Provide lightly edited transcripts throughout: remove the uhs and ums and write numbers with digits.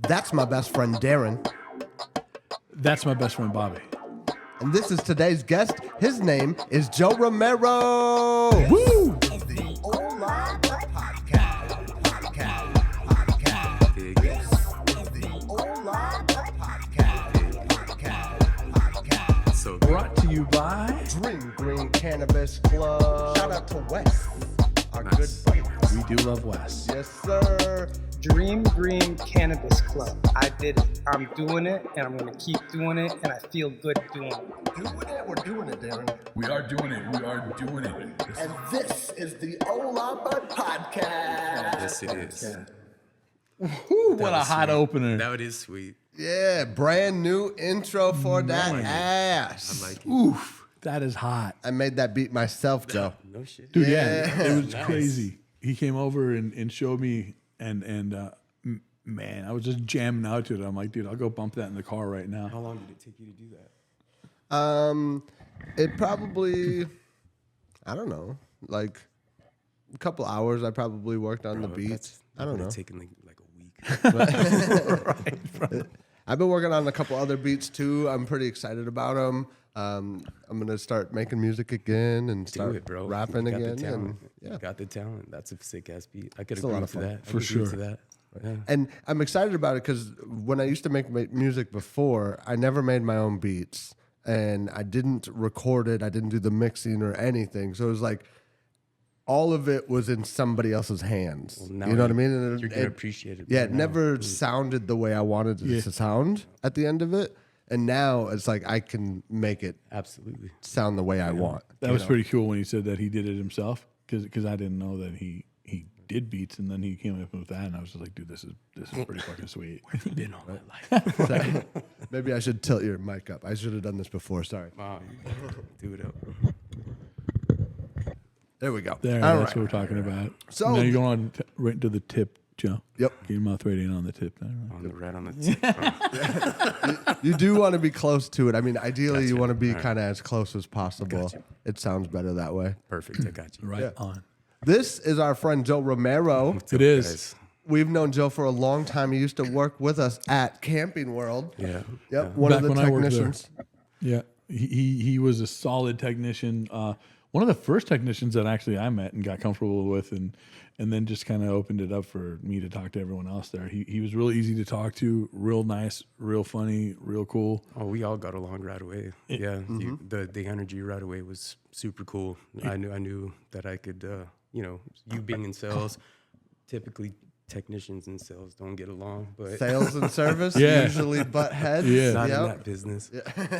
That's my best friend, Darren. That's my best friend, Bobby. And this is today's guest. His name is Joe Romero. Woo! It's the Hola Podcast. So brought to you by Dream Green Cannabis Club. Shout out to Wes, our good buddy. We do love Wes. Yes, sir. Dream Green Cannabis Club. I did it. I'm doing it, and I'm going to keep doing it, and I feel good doing it. Doing it? We're doing it, Darren. We are doing it. We are doing it. And this is the Hola Podcast. Yes, it is. Woo, what a hot opener. That is sweet. Yeah, brand new intro for that ass. I like it. Oof, that is hot. I made that beat myself, Joe. No shit. Dude, yeah, it was Nice. crazy. He came over and showed me, and man, I was just jamming out to it. I'm like, dude, I'll go bump that in the car right now. How long did it take you to do that? It probably, I don't know, like a couple hours. I probably worked on the beats. I don't know. Taking like a week. I've been working on a couple other beats too. I'm pretty excited about them. I'm gonna start making music again and Do start it, bro. rapping You got again. The talent. And yeah, You got the talent. That's a sick ass beat. I could a lot agree of to fun. that. For I could agree sure. to that. Yeah. and I'm excited about it because when I used to make music before, I never made my own beats and I didn't record it. I didn't do the mixing or anything. So it was like all of it was in somebody else's hands. Well, now you know what I mean? And You're gonna appreciate it. Yeah, more it now. never sounded the way I wanted it to sound at the end of it. And now it's like I can make it Absolutely. sound the way I want. That was pretty cool when he said that he did it himself, because I didn't know that he did beats, and then he came up with that, and I was just like, dude, this is pretty fucking sweet. You've been all my life. Maybe I should tilt your mic up. I should have done this before. Sorry. Wow. Do it up. There we go. There, All that's right. what we're talking about. So- now you're going on right to the tip, Joe. Yep. Get your mouth right in on the tip there. Right? Right on the tip. You do want to be close to it. I mean, ideally, you Gotcha. want to be All right. kind of as close as possible. Gotcha. It sounds better that way. Perfect. I got you. Right Yeah. on. This is our friend Joe Romero. It is. Guys. We've known Joe for a long time. He used to work with us at Camping World. Yeah. Yep, one Back of the when I worked there. technicians. Yeah, he was a solid technician. One of the first technicians that actually I met and got comfortable with, and then just kind of opened it up for me to talk to everyone else there. He was really easy to talk to, real nice, real funny, real cool. Oh, we all got along right away. Yeah, the energy right away was super cool. I knew that I could, you being in sales, typically technicians in sales don't get along, but Sales and service Yeah. usually butt heads. Yeah. not Yep. in that business.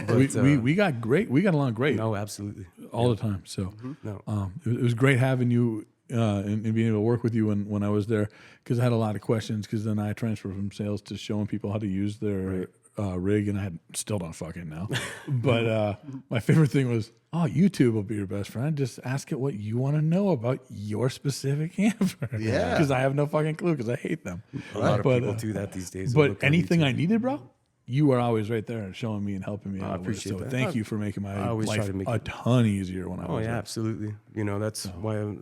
But, We got great. We got along great no, absolutely. all the time. So No, it was great having you and being able to work with you when I was there, because I had a lot of questions, because then I transferred from sales to showing people how to use their rig, and I still don't fucking know. But my favorite thing was, YouTube will be your best friend. Just ask it what you want to know about your specific camper. Yeah. Because I have no fucking clue, because I hate them. a lot of But, people do that these days. But Look on anything YouTube. I needed, bro, you were always right there and showing me and helping me out. with it. appreciate So that. thank you for making I my always try life to make a it- ton easier when I Oh was yeah, there. absolutely. That's why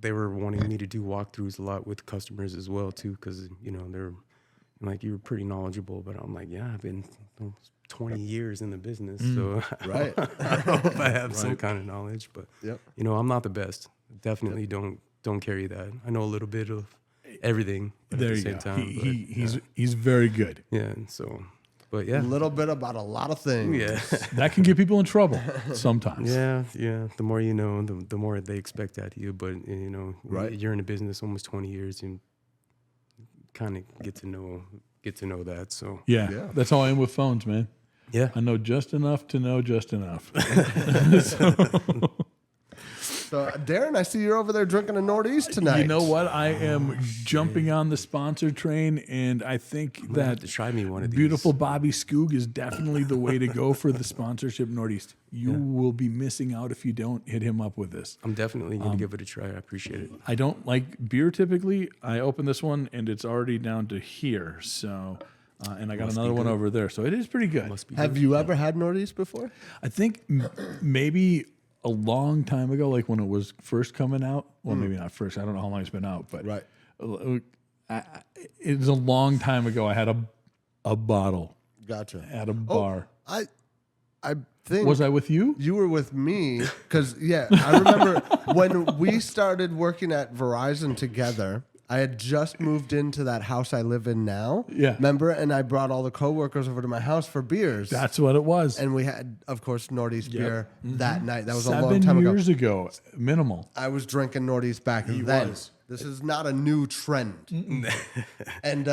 they were wanting me to do walkthroughs a lot with customers as well too, because they're like, you were pretty knowledgeable, but I'm like, yeah, I've been 20 years in the business, so Right. I hope I have some kind of knowledge, but Yep. I'm not the best. Definitely don't carry that. I know a little bit of everything, but There at the you same go. time, He's very good. yeah, and so, but yeah, A little bit about a lot of things. yeah. That can get people in trouble sometimes. Yeah. The more you know, the more they expect out of you. But Right. you're in a business almost 20 years, and kind of get to know that. So Yeah, Yeah. that's how I am with phones, man. yeah, I know just enough to know just enough. So, Darren, I see you're over there drinking a Northeast tonight. You know what? I am jumping on the sponsor train, and I think I'm gonna have that to try me one of these. beautiful Bobby Skoog is definitely the way to go for the sponsorship Northeast. You will be missing out if you don't hit him up with this. I'm definitely gonna give it a try. I appreciate it. I don't like beer typically. I open this one, and it's already down to here. So, and I got Must be another one good. over there. So it is pretty good. Must be Have good. you ever had Northeast before? I think maybe a long time ago, like when it was first coming out. Well, maybe not first. I don't know how long it's been out, but Right. it was a long time ago. I had a a bottle Gotcha. at a bar. I think Was I with you? you were with me because I remember when we started working at Verizon together. I had just moved into that house I live in now. Yeah. Remember? And I brought all the coworkers over to my house for beers. That's what it was. And we had, of course, Northeast beer that night. That was a 7 long time ago. years ago, minimal. I was drinking Northeast back then. was. This is not a new trend. And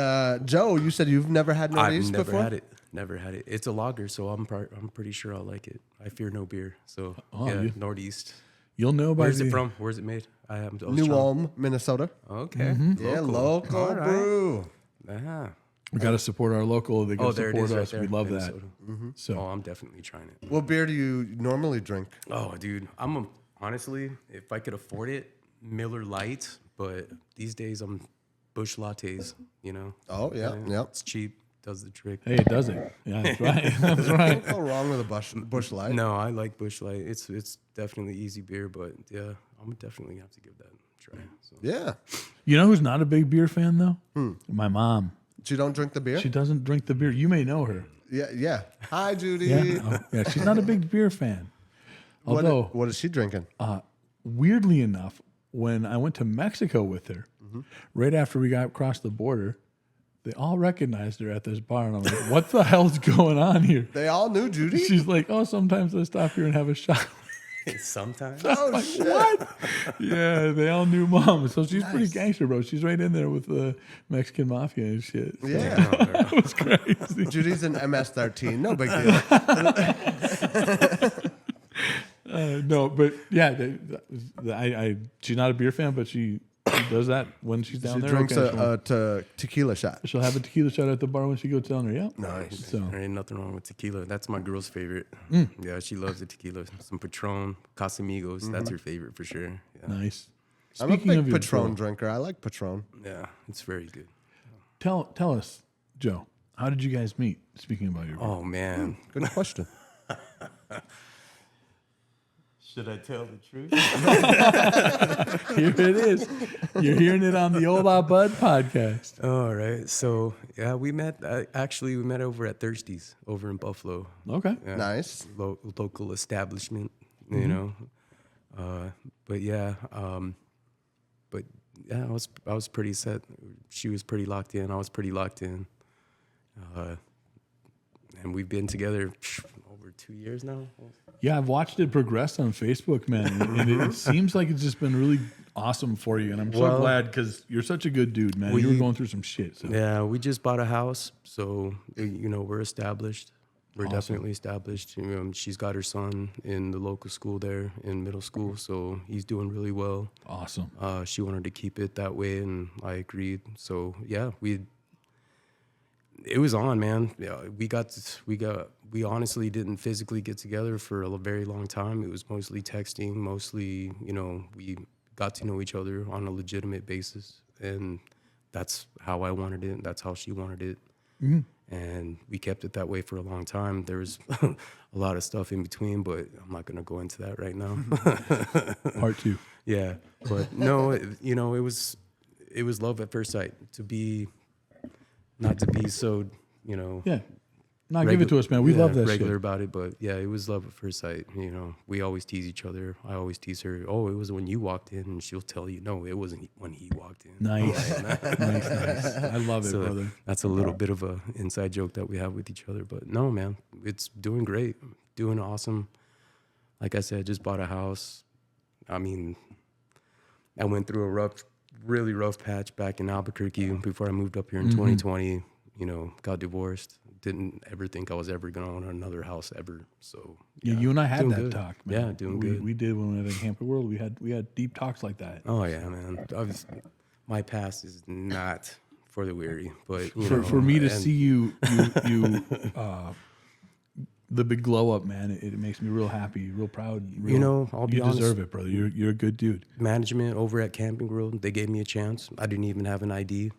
Joe, you said you've never had Northeast I've never before? had it. Never had it. It's a lager, so I'm pretty sure I'll like it. I fear no beer. So Northeast. You'll know by Where's it from? Where's it made? New Ulm, Minnesota. Okay. Yeah, local All right. brew. Ah. We got to support our local. They got to there it support is right us. there. We love Minnesota. that. So Oh, I'm definitely trying it. What beer do you normally drink? Oh, dude, honestly, if I could afford it, Miller Lite. But these days, I'm Busch lattes. You know. Oh, yeah. It's cheap. Does the trick. hey, it does it. Yeah, that's right. That's right. What's wrong with a Busch Light? No, I like Busch Light. It's definitely easy beer, but yeah, I'm definitely have to give that a try. So. Yeah. You know who's not a big beer fan though? My mom. She don't drink the beer? She doesn't drink the beer. You may know her. Yeah. Hi, Judy. Yeah, she's not a big beer fan. Although, What is she drinking? weirdly enough, when I went to Mexico with her, right after we got across the border, they all recognized her at this bar, and I'm like, "What the hell's going on here?" They all knew Judy? She's like, "Oh, sometimes I stop here and have a shot." Sometimes. Oh, shit. What? Yeah, they all knew mom, so she's pretty gangster, bro. She's right in there with the Mexican mafia and shit. So Yeah. that was crazy. Judy's an MS-13. No big deal. No, but yeah, she's not a beer fan, but she does that when she's down She there. drinks Okay, a tequila shot. she'll have a tequila shot at the bar when she goes down there. Yeah, Nice. So There ain't nothing wrong with tequila. That's my girl's favorite. Yeah, she loves the tequila. Some Patron, Casamigos. That's her favorite for sure. Yeah. nice. I'm a Speaking big of your Patron girl, drinker. I like Patron. Yeah, it's very good. tell us, Joe, how did you guys meet? Speaking about your girl. Oh man, Good question. should I tell the truth? Here it is. You're hearing it on the Hola Bud podcast. All right. So yeah, we met. Actually, we met over at Thirsties over in Buffalo. Okay. Yeah. Nice. Local establishment, you know. But yeah, I was pretty set. She was pretty locked in. I was pretty locked in. And we've been together over 2 years now. Yeah, I've watched it progress on Facebook, man, and it seems like it's just been really awesome for you. And I'm so Well, glad because you're such a good dude, man. You were going through some shit. So. Yeah, we just bought a house, so you know we're established. We're definitely established. You know, she's got her son in the local school there in middle school, so he's doing really well. Awesome. She wanted to keep it that way, and I agreed. So yeah, it was on, man. Yeah, we honestly didn't physically get together for a very long time. It was mostly texting, mostly, you know, we got to know each other on a legitimate basis, and that's how I wanted it. That's how she wanted it. Mm-hmm. And we kept it that way for a long time. There was a lot of stuff in between, but I'm not going to go into that right now. Part 2. Yeah, but no, you know, it was love at first sight. Not to be so, you know. Yeah. Now give it to us, man. We love that regular shit. about it, but yeah, it was love at first sight. You know, we always tease each other. I always tease her. Oh, it was when you walked in, and she'll tell you, no, it wasn't when he walked in. Nice. nice. I love it, So brother. that's a little bit of a inside joke that we have with each other. But no, man, it's doing great, doing awesome. Like I said, just bought a house. I mean, I went through a really rough patch back in Albuquerque before I moved up here in 2020. You know, got divorced. Didn't ever think I was ever going to own another house ever. So Yeah, you and I had doing that good. talk, man. Yeah, doing good. We did when we were at Camping World. We had deep talks like that. Oh yeah, man. My past is not for the weary, but you For know, for me to and- see you the big glow up, man, it makes me real happy, real proud. You know, I'll be you honest. deserve it, brother. You're a good dude. management over at Camping World, they gave me a chance. I didn't even have an ID.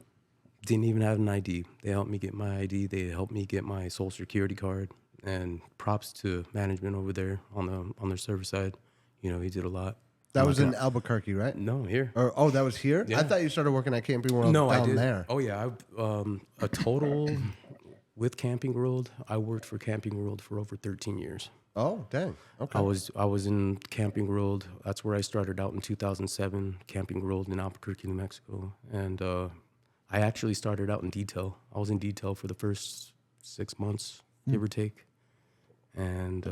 They helped me get my ID. They helped me get my social security card. And props to management over there on their service side. You know, he did a lot. That was in Albuquerque, right? No, here. Or that was here? Yeah. I thought you started working at Camping World No, down I did. there. Oh yeah, a total with Camping World, I worked for Camping World for over 13 years. Oh, dang. Okay. I was in Camping World. That's where I started out in 2007, Camping World in Albuquerque, New Mexico. And I actually started out in detail. I was in detail for the first 6 months, give or take. And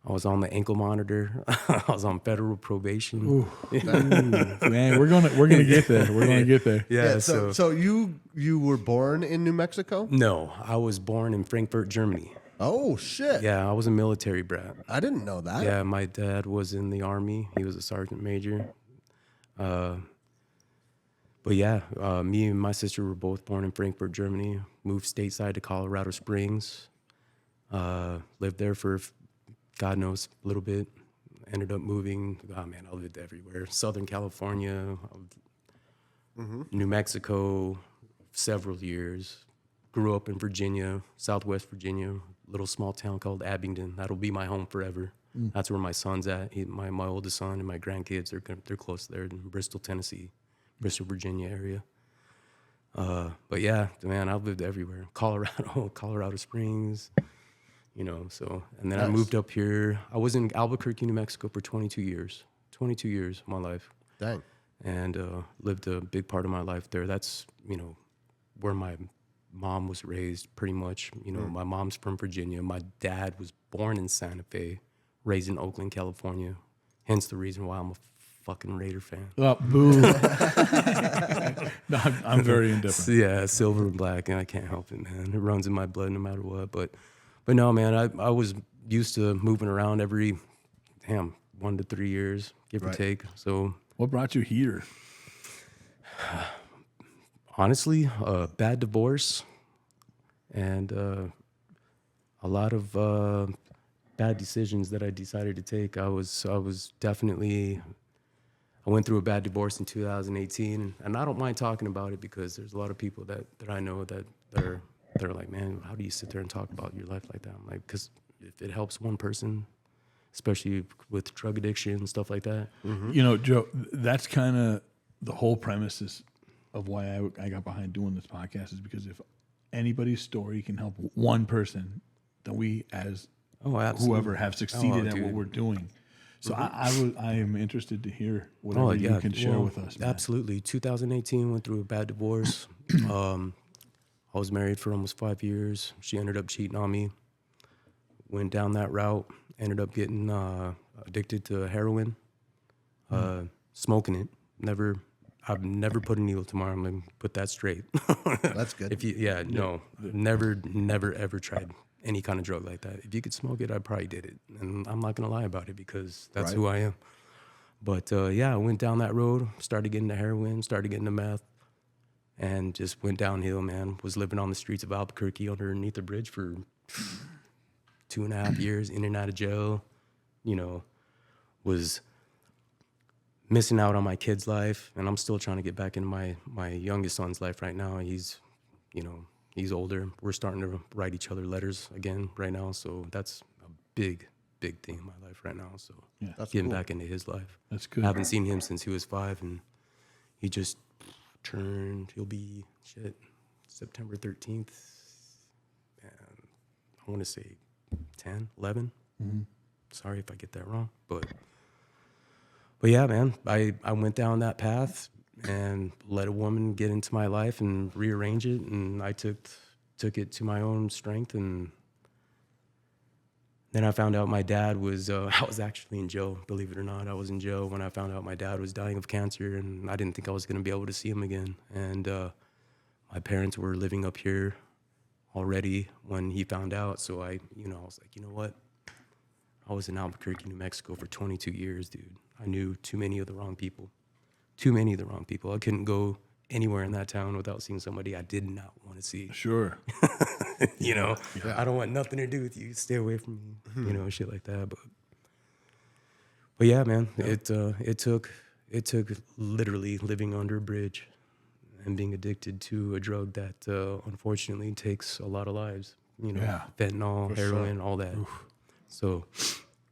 I was on the ankle monitor. I was on federal probation. Ooh, man, we're gonna get there. We're gonna get there. Yeah. So you were born in New Mexico? No, I was born in Frankfurt, Germany. Oh shit. Yeah, I was a military brat. I didn't know that. Yeah, my dad was in the Army. He was a sergeant major. But yeah, me and my sister were both born in Frankfurt, Germany. Moved stateside to Colorado Springs. Lived there for God knows a little bit. Ended up moving. Oh man, I lived everywhere. Southern California, New Mexico, several years. Grew up in Virginia, Southwest Virginia, little small town called Abingdon. That'll be my home forever. That's where my son's at. My oldest son and my grandkids, they're close there in Bristol, Tennessee, Bristol, Virginia area. But yeah, man, I've lived everywhere. Colorado Springs, you know, so. And then I moved up here. I was in Albuquerque, New Mexico for 22 years. 22 years of my life. Dang. And lived a big part of my life there. That's, you know, where my mom was raised pretty much. You know, my mom's from Virginia. My dad was born in Santa Fe, raised in Oakland, California. Hence the reason why I'm a fucking Raider fan. Oh, boo. No, I'm very indifferent. Yeah, silver and black, and I can't help it, man. It runs in my blood no matter what. But no, man, I was used to moving around every, 1 to 3 years, give or take. So What brought you here? honestly, a bad divorce and a lot of bad decisions that I decided to take. I went through a bad divorce in 2018, and I don't mind talking about it because there's a lot of people that I know that are like, man, how do you sit there and talk about your life like that? I'm like, because if it helps one person, especially with drug addiction and stuff like that. You know, Joe, that's kind of the whole premises of why I got behind doing this podcast, is because if anybody's story can help one person, then we, as whoever, have succeeded at what we're doing. So I am interested to hear whatever you can share with us, man. Absolutely. 2018, went through a bad divorce. I was married for almost 5 years. She ended up cheating on me. Went down that route. Ended up getting addicted to heroin. Smoking it. I've never put a needle to my arm. Let me put that straight. That's good. Never ever tried any kind of drug like that. If you could smoke it, I probably did it. And I'm not going to lie about it because that's who I am. But I went down that road, started getting to heroin, started getting to meth, and just went downhill, man. Was living on the streets of Albuquerque underneath a bridge for 2.5 years, in and out of jail. You know, was missing out on my kid's life, and I'm still trying to get back into my youngest son's life right now. He's older. We're starting to write each other letters again right now, so that's a big thing in my life right now. So That's getting cool. back into his life. That's good. I haven't seen him since he was 5, and he just turned. He'll be September 13th. And I want to say 10, 11. Sorry if I get that wrong, but yeah, man, I went down that path and let a woman get into my life and rearrange it, and I took it to my own strength. And then I found out my dad was I was actually in jail, believe it or not. I was in jail when I found out my dad was dying of cancer, and I didn't think I was going to be able to see him again. And my parents were living up here already when he found out, so I was like, you know what? I was in Albuquerque, New Mexico for 22 years, dude. I knew too many of the wrong people. I couldn't go anywhere in that town without seeing somebody I did not want to see. Sure. I don't want nothing to do with you. Stay away from me, shit like that. But yeah, man, it took literally living under a bridge and being addicted to a drug that unfortunately takes a lot of lives. Fentanyl, heroin, all that. So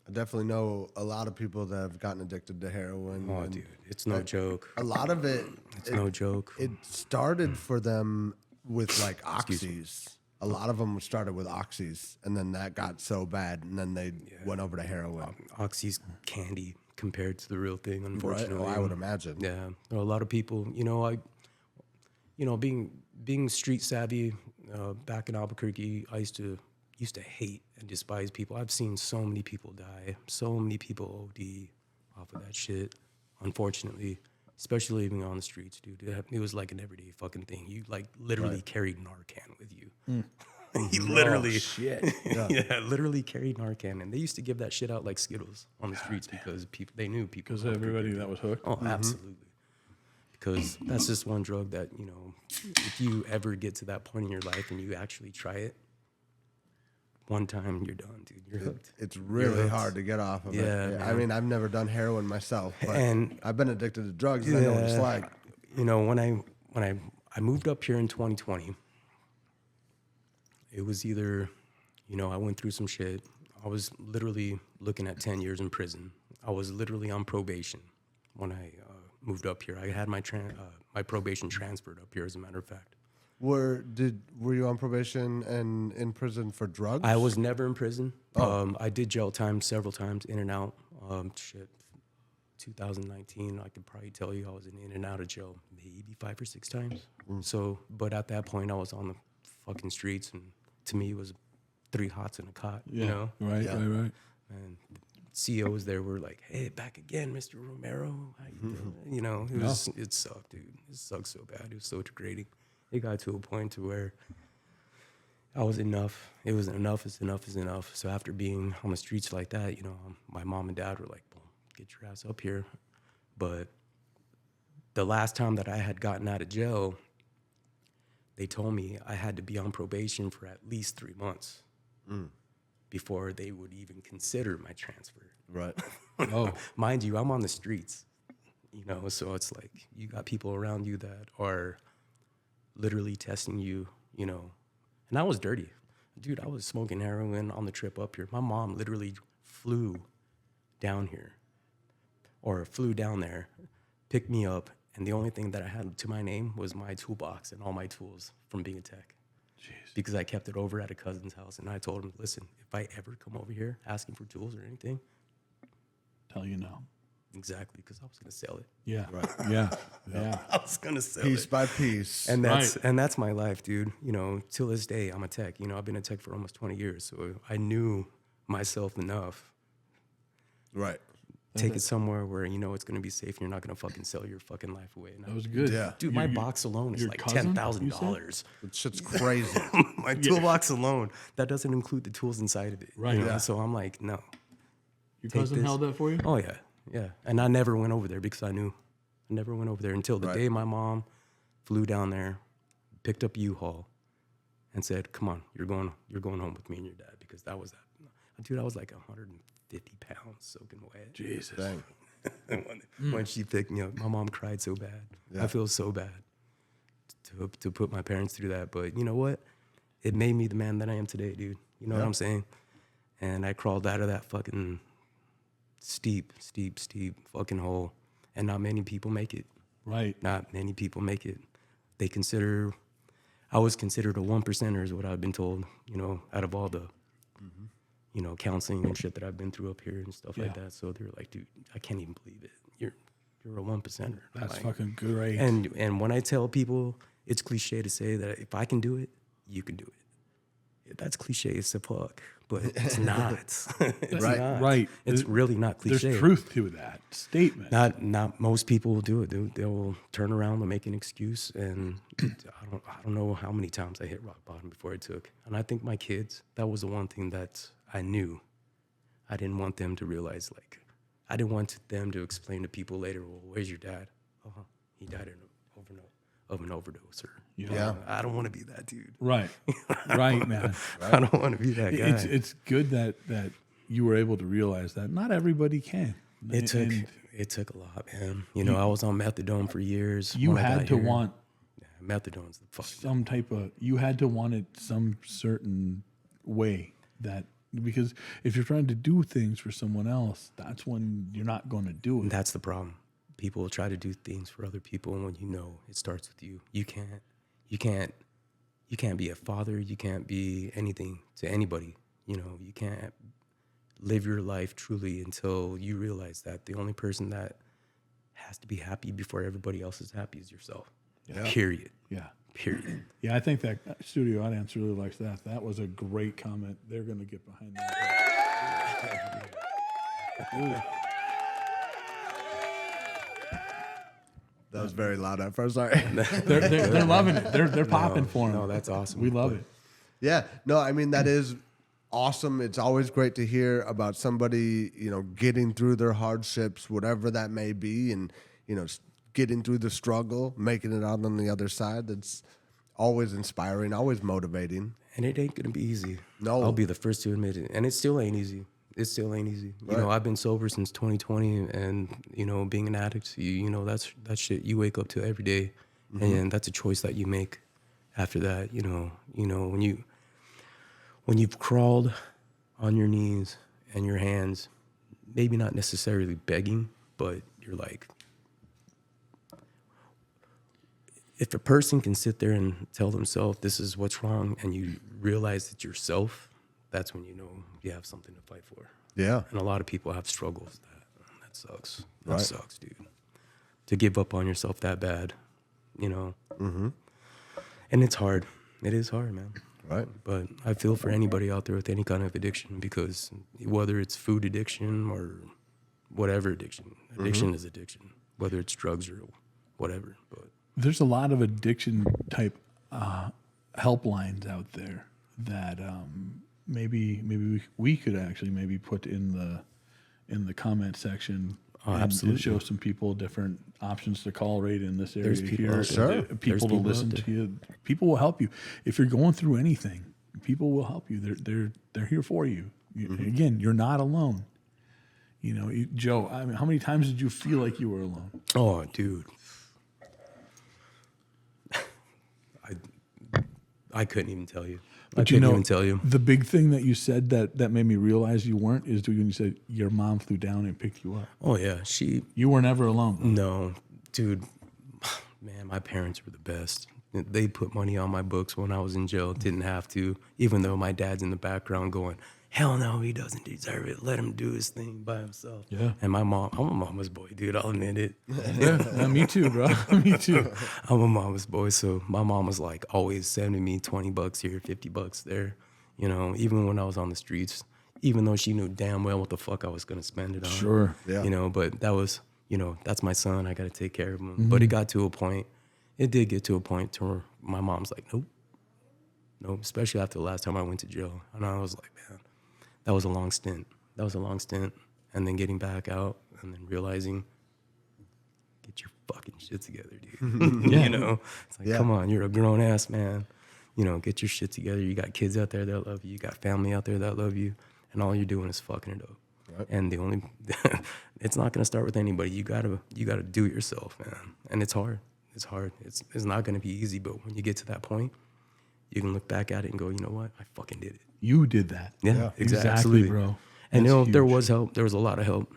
I definitely know a lot of people that have gotten addicted to heroin. Oh, dude, it's no joke. A lot of it. It's no joke. It started for them with like oxys. A lot of them started with oxys, and then that got so bad, and then they went over to heroin. Oxy's candy compared to the real thing, Right? unfortunately. Oh, I would imagine. Yeah, a lot of people, being street savvy, back in Albuquerque, I used to hate and despise people. I've seen so many people die, so many people OD off of that shit. Unfortunately, especially living on the streets, dude. It was like an everyday fucking thing. You like literally carried Narcan with you. You literally, shit. yeah, literally carried Narcan, and they used to give that shit out like Skittles on the streets because they knew people. Because everybody that was hooked. Oh, absolutely. Because that's just one drug that, if you ever get to that point in your life and you actually try it, one time you're done, dude. You're hooked. It's really hard to get off of Yeah, it. man. I mean, I've never done heroin myself, but And- I've been addicted to drugs, and I know what it's like. When I moved up here in 2020, it was either, I went through some shit. I was literally looking at 10 years in prison. I was literally on probation when I moved up here. I had my probation transferred up here, as a matter of fact. Were you on probation and in prison for drugs? I was never in prison. I did jail time several times, in and out. 2019, I could probably tell you I was in and out of jail maybe 5 or 6 times. So, but at that point, I was on the fucking streets, and to me, it was 3 hots in a cot. Yeah. Right. And CEOs there were like, "Hey, back again, Mr. Romero." How you doing? It sucked, dude. It sucked so bad. It was so degrading. It got to a point to where I was enough. It was enough is enough is enough. So after being on the streets like that, my mom and dad were like, "Well, get your ass up here." But the last time that I had gotten out of jail, they told me I had to be on probation for at least 3 months before they would even consider my transfer. Right. Oh, Mind you, I'm on the streets, so it's like you got people around you that are literally testing you, and I was dirty. Dude, I was smoking heroin on the trip up here. My mom literally flew down here or flew down there, picked me up, and the only thing that I had to my name was my toolbox and all my tools from being a tech. jeez. Because I kept it over at a cousin's house, and I told him, "Listen, if I ever come over here asking for tools or anything," Tell you no. exactly, because I was gonna sell it. Yeah. Right. Yeah. Yeah. I was gonna sell Piece it. by piece. And Right. that's my life, dude. Till this day, I'm a tech. I've been a tech for almost 20 years, so I knew myself enough. Right. Take it somewhere where it's gonna be safe, and you're not gonna fucking sell your fucking life away. And That was good. Yeah. dude, my box alone is your like cousin, $10,000. That shit's crazy. My toolbox alone, that doesn't include the tools inside of it. Right. Yeah. So I'm like, no. Your Take cousin this. held that for you? Oh yeah, yeah. And I never went over there because I knew. I never went over there until the Right. day my mom flew down there, picked up U-Haul, and said, "Come on, you're going home with me and your dad," because that was that. Dude, I was like 150 pounds soaking wet. Jesus. Dang. And when she picked me up, my mom cried so bad. Yeah. I feel so bad to put my parents through that. But you know what? It made me the man that I am today, dude. You know what I'm saying? And I crawled out of that fucking steep fucking hole. And not many people make it. Right. Not many people make it. I was considered a 1%er is what I've been told, out of all the, counseling and shit that I've been through up here and stuff like Yeah. that. So they're like, "Dude, I can't even believe it. You're a 1%er." That's Like, fucking great. and when I tell people, it's cliche to say that if I can do it, you can do it. That's cliche as fuck, but it's not. It's Right. not. Right. It's really not cliche. There's truth to that statement. Not most people will do it. They'll turn around and make an excuse, and I don't know how many times I hit rock bottom before I took. And I think my kids, that was the one thing that I knew. I didn't want them to realize, I didn't want them to explain to people later, "Well, where's your dad?" "Oh, he died of an overdose." Or Yeah. I don't want to be that dude. Right. Right, man. I don't want to be that guy. It's good that you were able to realize that not everybody can. It took And it took a lot, man. I was on methadone for years. you when I had got to here. want Methadone's the fuck. some type of you had to want it some certain way that because if you're trying to do things for someone else, that's when you're not going to do it. That's the problem. People try to do things for other people, and when it starts with you. You can't you can't be a father, you can't be anything to anybody. You know, you can't live your life truly until you realize that the only person that has to be happy before everybody else is happy is yourself. Yeah. Period. Yeah. Period. Yeah, I think that studio audience really likes that. That was a great comment. They're going to get behind that. That was very loud at first. Sorry. They're loving it. They're popping for him. No, that's awesome. We love But it. Yeah, no, I mean that is awesome. It's always great to hear about somebody, you know, getting through their hardships, whatever that may be, and you know, getting through the struggle, making it out on the other side. That's always inspiring, always motivating. And it ain't gonna be easy. No. I'll be the first to admit it. And it still ain't easy. It still ain't easy. You know, Right. I've been sober since 2020, and you know, being an addict, you know, that's shit you wake up to every day, and that's a choice that you make. After that, you know, when you've crawled on your knees and your hands, maybe not necessarily begging, but you're like, if a person can sit there and tell themselves this is what's wrong, and you realize it's yourself, that's when you know you have something to fight for. Yeah, And a lot of people have struggles. That sucks. That Right. sucks, dude. To give up on yourself that bad, you know. Mm-hmm. And it's hard. It is hard, man. right. But I feel for anybody out there with any kind of addiction, because whether it's food addiction or whatever addiction is addiction, whether it's drugs or whatever. But There's a lot of addiction type helplines out there that maybe we could actually maybe put in the comment section. Oh, and absolutely. show some people different options to call right in this area There's people here. out there. Sure. People There's to people out listen there. to you. People will help you if you're going through anything. People will help you. They're here for you. Again, you're not alone. You know, Joe. I mean, how many times did you feel like you were alone? oh, dude, I couldn't even tell you. I you couldn't know, even tell you. the big thing that you said that made me realize you weren't is when you said your mom flew down and picked you up. Oh yeah, she. You were never alone. No, dude, man, my parents were the best. They put money on my books when I was in jail. Didn't have to, even though my dad's in the background going, hell no, he doesn't deserve it. Let him do his thing by himself. Yeah. And my mom, I'm a mama's boy, dude. I'll admit it. Yeah, me too, bro. Me too. I'm a mama's boy. So my mom was like always sending me $20 here, $50 there. You know, even when I was on the streets, even though she knew damn well what the fuck I was going to spend it on. Sure. Yeah. You know, but that was, you know, that's my son. I got to take care of him. But it got to a point, it did get to a point to where my mom's like, nope. Nope. Especially after the last time I went to jail. And I was like, man, that was a long stint. That was a long stint. And then getting back out and then realizing, get your fucking shit together, dude. You know, it's like, Yeah. come on, you're a grown ass man. You know, get your shit together. You got kids out there that love you. You got family out there that love you. And all you're doing is fucking it up. Right. And the only, it's not going to start with anybody. You gotta do it yourself, man. And it's hard. It's hard. It's not going to be easy. But when you get to that point, you can look back at it and go, you know what? I fucking did it. You did that. Yeah, Exactly, absolutely, bro. And That's you know, there huge. was help. There was a lot of help.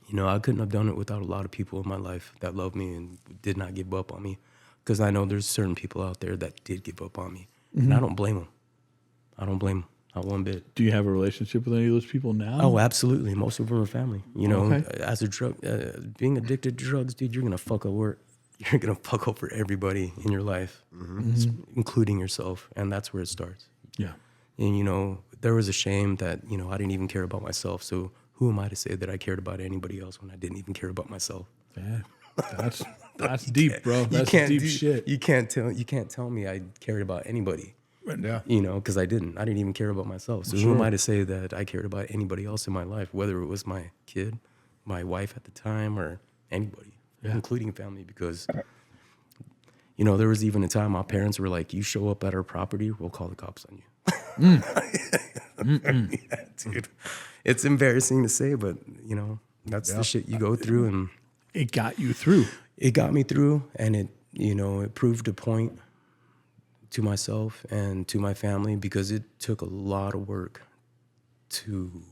You know, I couldn't have done it without a lot of people in my life that loved me and did not give up on me. Because I know there's certain people out there that did give up on me, and I don't blame them. I don't blame them, not one bit. Do you have a relationship with any of those people now? Oh, absolutely. Most of them are family. You know, Okay. as a drug, being addicted to drugs, dude, you're gonna fuck over. You're gonna fuck over everybody in your life, including yourself, and that's where it starts. Yeah. And you know, there was a shame that you know I didn't even care about myself. So who am I to say that I cared about anybody else when I didn't even care about myself? Yeah. That's deep, bro. That's deep shit. You can't tell me I cared about anybody. Yeah. You know, because I didn't even care about myself. So who am I to say that I cared about anybody else in my life, whether it was my kid, my wife at the time, or anybody, including family? Because, you know, there was even a time my parents were like, you show up at our property, we'll call the cops on you. Yeah, dude. It's embarrassing to say, but, you know, that's the shit you go through. And It got you through. it got me through, and it, you know, it proved a point to myself and to my family, because it took a lot of work to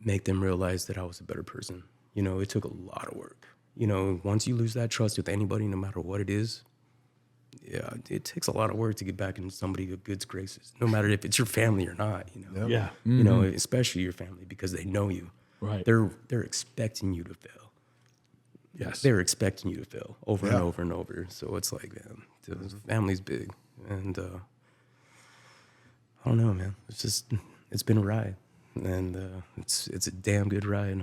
make them realize that I was a better person. You know, it took a lot of work. You know, once you lose that trust with anybody, no matter what it is, Yeah, it takes a lot of work to get back into somebody's good graces, no matter if it's your family or not. You know, Yeah. you know, especially your family because they know you. Right. They're expecting you to fail. Yes. They're expecting you to fail over and Yeah. over and over. So it's like, man, the family's big, and I don't know, man. It's been a ride, and it's a damn good ride.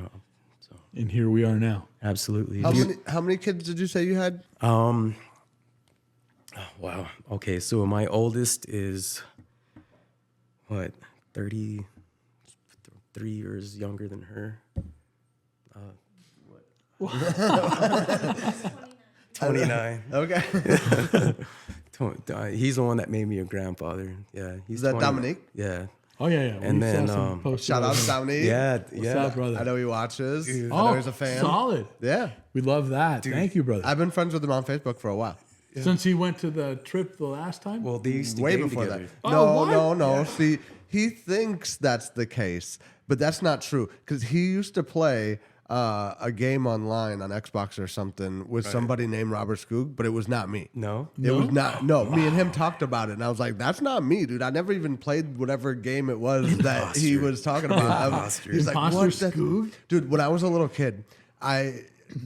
So And here we are now. absolutely. How many kids did you say you had? Wow. Okay, so my oldest is what, 33 years younger than her. 29. Okay. He's the one that made me a grandfather. Yeah, he's Is that 20. Dominique? Yeah. Oh yeah, yeah. And We saw then, some posts Shout about out to him. Dominique. Yeah, What's yeah. up, brother? I know he watches. I Oh, know he's a fan. solid. Yeah. We love that. Thank you, brother. I've been friends with him on Facebook for a while. Since he went to the trip the last time. Well, they used to Way game before together. that. Oh, what? No. See, he thinks that's the case, but that's not true because he used to play a game online on Xbox or something with somebody named Robert Skoog, but it was not me. No? It was not. No, me and him talked about it, and I was like, "That's not me, dude. I never even played whatever game it was that he was talking about." Imposter. He's like, Imposter "What the Skoog?" dude?" When I was a little kid, I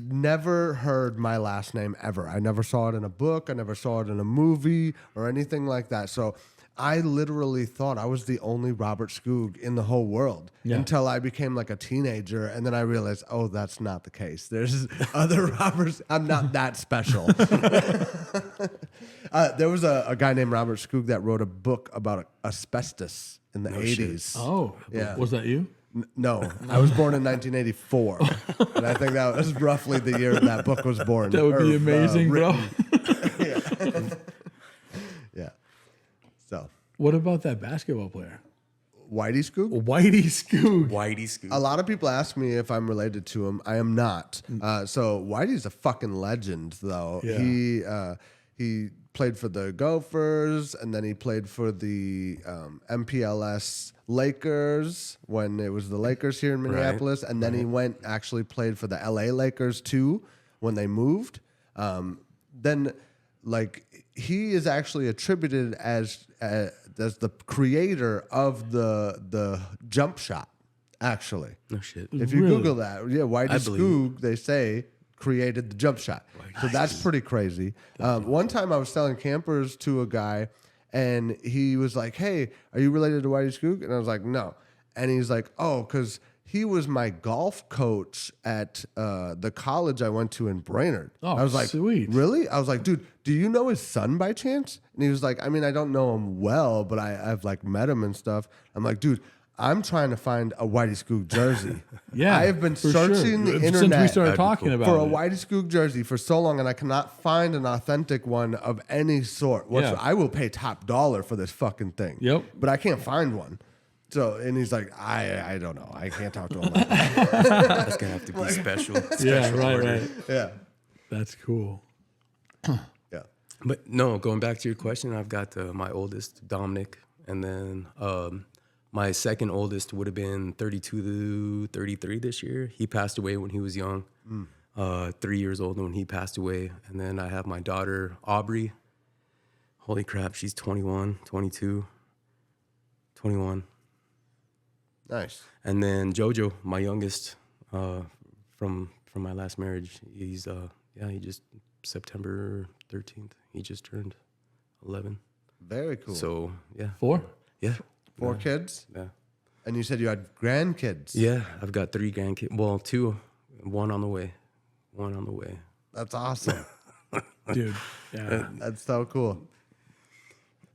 never heard my last name ever. I never saw it in a book. I never saw it in a movie or anything like that. So I literally thought I was the only Robert Skoog in the whole world until I became like a teenager. And then I realized, oh, that's not the case. There's other Roberts. I'm not that special. There was a guy named Robert Skoog that wrote a book about asbestos in the 80s. Oh, Yeah. Was that you? No, I was born in 1984. And I think that was roughly the year that book was born. That would be amazing, bro. Yeah. So, What about that basketball player? Whitey Skoog? Whitey Skoog. Whitey Scoop. A lot of people ask me if I'm related to him. I am not. So Whitey's a fucking legend, though. Yeah. He played for the Gophers, and then he played for the MPLS Lakers when it was the Lakers here in Minneapolis, and then he actually played for the LA Lakers too when they moved. Then, like, he is actually attributed as the creator of the jump shot. Actually, No shit. if you Really? Google that, Whitey I believe Skoog, they say created the jump shot. So that's pretty crazy. One time I was selling campers to a guy, and he was like, "Hey, are you related to Whitey Skoog?" And I was like, "No." And he's like, "Oh, because he was my golf coach at the college I went to in Brainerd." Oh, I was like, sweet. "Really?" I was like, "Dude, do you know his son by chance?" And he was like, "I mean, I don't know him well, but I've like met him and stuff." I'm like, "Dude, I'm trying to find a Whitey Skoog jersey." Yeah, I have been for searching sure. the Since internet we started talking about for a it. Whitey Skoog jersey for so long, and I cannot find an authentic one of any sort. Yeah. I will pay top dollar for this fucking thing. Yep. But I can't find one. So, and he's like, I don't know. I can't talk to him like that. That's going to have to be special. Yeah, special right, order. right. Yeah. That's cool. Yeah. But no, going back to your question, I've got my oldest, Dominic, and then my second oldest would have been 32 to 33 this year. He passed away when he was young, 3 years old when he passed away. And then I have my daughter, Aubrey. Holy crap, she's 21, 22, 21. Nice. And then Jojo, my youngest, from my last marriage. He's he just September 13th. He just turned 11. Very cool. So yeah, 4? yeah, 4 kids? yeah, And you said you had grandkids. yeah. I've got 3 grandkids. Well, 2, 1 on the way. 1 on the way. That's awesome. Dude. Yeah. That's so cool.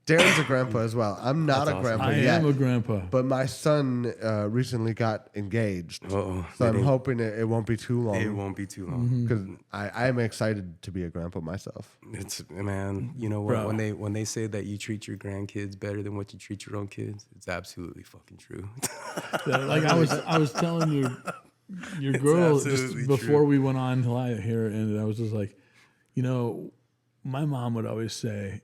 Darren's a grandpa as well. I'm not That's a awesome. grandpa I yet. am a grandpa. But my son recently got engaged. Uh-oh. So I'm hoping it won't be too It long. won't be too long. Because I'm excited to be a grandpa myself. It's man, you know what? Bro. When they say that you treat your grandkids better than what you treat your own kids, it's absolutely fucking true. Like I was telling your girl just absolutely before true. we went on live here, and I was just like, my mom would always say,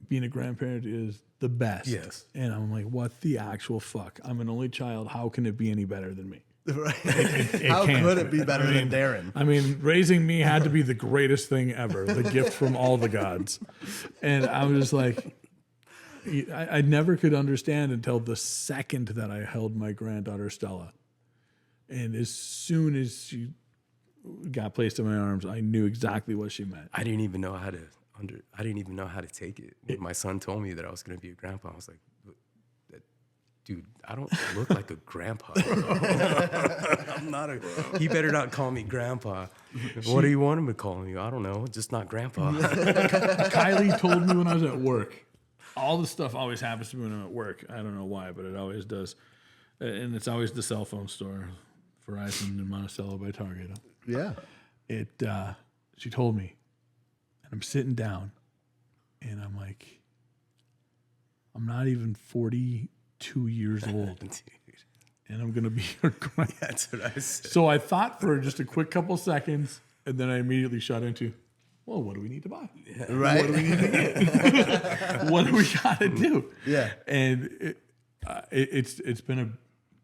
being a grandparent is the best. Yes. And I'm like, what the actual fuck? I'm an only child. How can it be any better than me? How can't. could it be better than Darren? I mean, raising me had to be the greatest thing ever, the gift from all the gods. And I was just like, I never could understand until the second that I held my granddaughter Stella. And as soon as she got placed in my arms, I knew exactly what she meant. I didn't even know how to take it. When my son told me that I was going to be a grandpa, I was like, dude, I don't look like a grandpa. I'm not he better not call me grandpa. What do you want him to call me? I don't know, just not grandpa. Kylie told me when I was at work. All this stuff always happens to me when I'm at work. I don't know why, but it always does. And it's always the cell phone store, Verizon in Monticello by Target. Yeah. She told me, and I'm sitting down, and I'm like, I'm not even 42 years old, Dude, and I'm gonna be your grandpa. that's what I said. So I thought for just a quick couple seconds, and then I immediately shot into, well, what do we need to buy? Right. What do we need to get? What do we gotta do? Yeah. And it's been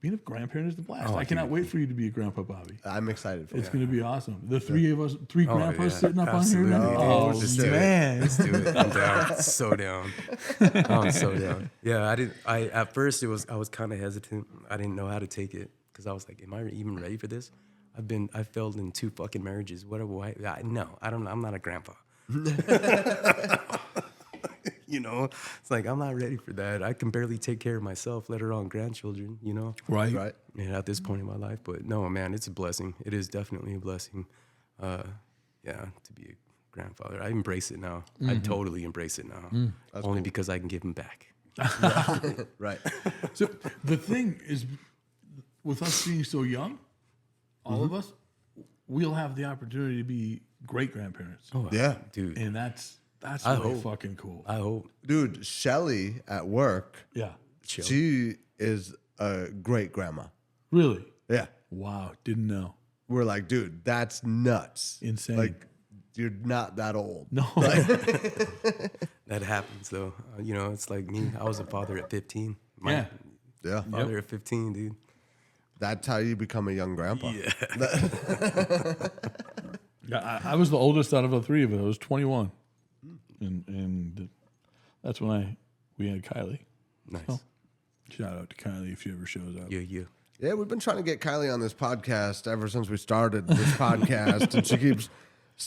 being a grandparent is the blast. I cannot wait for you to be a grandpa, Bobby. I'm excited for It's that. going to be awesome. The three of us, three grandpas sitting up absolutely. on here now. Oh, Let's do it. man. Let's do it. I'm down. So down. I'm so down. Yeah, at first I was kind of hesitant. I didn't know how to take it because I was like, am I even ready for this? I failed in 2 fucking marriages. No, I'm not a grandpa. You know, it's like, I'm not ready for that. I can barely take care of myself, let alone grandchildren, you know? Right. Right. And at this point in my life, but no, man, it's a blessing. It is definitely a blessing. To be a grandfather. I embrace it now. I totally embrace it now. Only because I can give them back. Right. So the thing is, with us being so young, all of us, we'll have the opportunity to be great grandparents. Oh, Yeah. dude. And that's I really hope. fucking cool. I hope. Dude, Shelly at work, Yeah. Chill. she is a great grandma. Really? Yeah. Wow. Didn't know. We're like, dude, that's nuts. Insane. Like, you're not that old. No. That happens though. You know, it's like me. I was a father at 15. Yeah. Yeah. Father at 15, dude. That's how you become a young grandpa. Yeah, I was the oldest out of the three of us. I was 21. And that's when we had Kylie. Nice. Oh. Shout out to Kylie if she ever shows up. Yeah. Yeah, we've been trying to get Kylie on this podcast ever since we started this podcast, and she keeps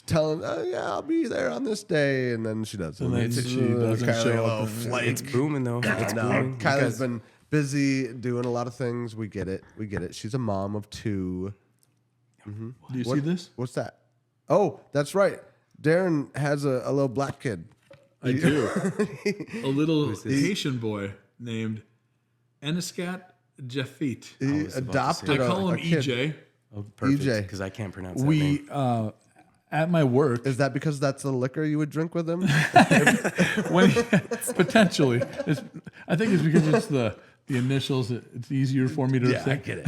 telling, "Oh yeah, I'll be there on this day," and then she doesn't. And then she doesn't Kylie, show oh, up. flake. It's booming though. It's No, booming. Kylie's been busy doing a lot of things. We get it. She's a mom of 2. Do you see this? What's that? Oh, that's right. Darren has a little black kid. I do. A little Haitian boy named Eniscat Jafit. He was about to adopted I a, call him a kid. EJ. Oh, perfect. EJ. Because I can't pronounce that name. We at my work Is that because that's the liquor you would drink with him? when potentially I think it's because it's the initials. It's easier for me to say. I get it.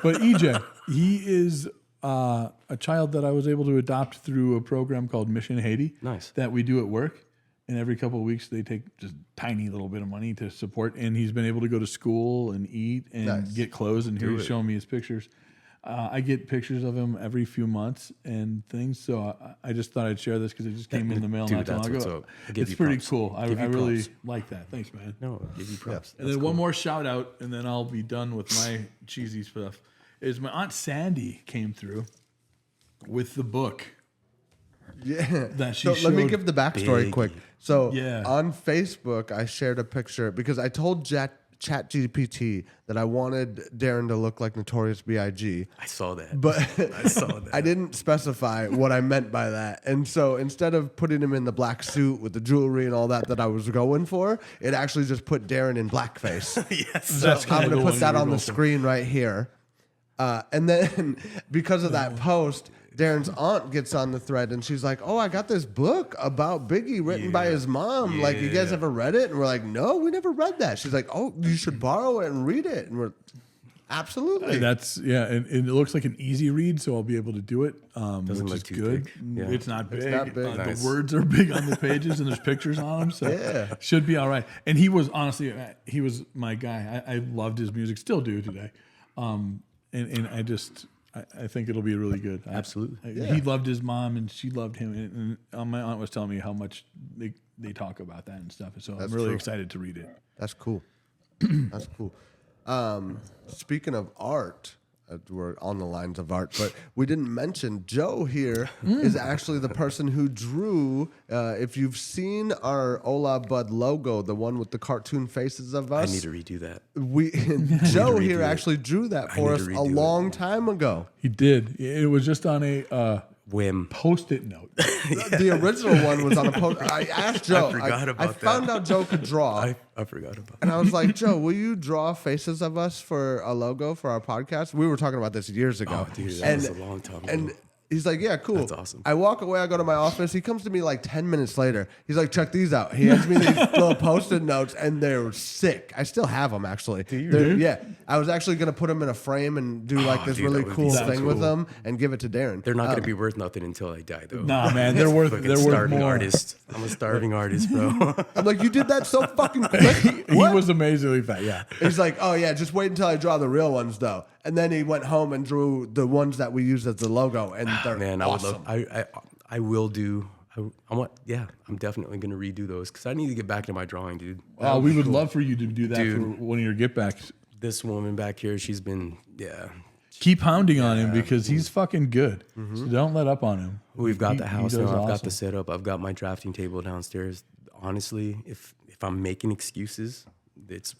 But EJ, he is a child that I was able to adopt through a program called Mission Haiti. Nice. That we do at work. And every couple of weeks, they take just tiny little bit of money to support. And he's been able to go to school and eat and Nice. get clothes. And here he's showing me his pictures. I get pictures of him every few months and things. So I just thought I'd share this because it just came in the mail Dude, not too long that's ago. what's up. I give It's you pretty props. cool. I Give you really props. like that. Thanks, man. No, give you props. And then one more shout out, and then I'll be done with my cheesy stuff. Is my Aunt Sandy came through with the book Yeah. that she So let me showed. give the backstory Big. quick. So Yeah. on Facebook, I shared a picture because I told ChatGPT that I wanted Darren to look like Notorious B.I.G. I saw that. But I saw that. I didn't specify what I meant by that. And so instead of putting him in the black suit with the jewelry and all that I was going for, it actually just put Darren in blackface. Yes. So That's I'm kinda going the to put one that you were on the going for. screen right here. And then because of that post, Darren's aunt gets on the thread and she's like, "Oh, I got this book about Biggie written by his mom. Like, you guys Yeah. ever read it?" And we're like, "No, we never read that." She's like, "Oh, you should borrow it and read it." And we're absolutely. That's and it looks like an easy read, so I'll be able to do it, which look is too good. thick. Yeah. It's not big. not big. Nice. The words are big on the pages, and there's pictures on them, so Yeah. should be all right. And he was honestly, he was my guy. I loved his music, still do today. And I think it'll be really good. Absolutely. He loved his mom and she loved him. And my aunt was telling me how much they talk about that and stuff. So I'm really excited to read it. That's cool. That's cool. Speaking of art, we're on the lines of art, but we didn't mention Joe here is actually the person who drew. If you've seen our Hola Bud logo, the one with the cartoon faces of us, I need to redo that. Joe here actually drew that for us a long time ago. He did. It was just on a Whim. Post-it note. The original one was on a post. I asked Joe. I forgot about I found out Joe could draw. I forgot about And I was like, Joe, will you draw faces of us for a logo for our podcast? We were talking about this years ago. Oh, dude, that was a long time ago. And he's like, yeah, cool. That's awesome. I walk away, I go to my office. He comes to me like 10 minutes later. He's like, check these out. He hands me these little Post-it notes, and they're sick. I still have them, actually. Yeah. I was actually going to put them in a frame and do like this dude, really that would cool be so thing with cool. them and give it to Darren. They're not going to be worth nothing until I die, though. Nah, man, they're worth Starving more. artist. I'm a starving artist, bro. I'm like, you did that so fucking quick. He What? was amazingly fat. Yeah. He's like, oh yeah, just wait until I draw the real ones though. And then he went home and drew the ones that we use as the logo, and they're Man, awesome. I would love. I will do. I want. Yeah, I'm definitely going to redo those because I need to get back to my drawing, dude. We would love for you to do that Dude. for one of your get backs. This woman back here, she's been. Yeah, Keep hounding on him because he's fucking good. So don't let up on him. we've got the house does now. I've got awesome. the setup. I've got my drafting table downstairs. Honestly, if I'm making excuses, it's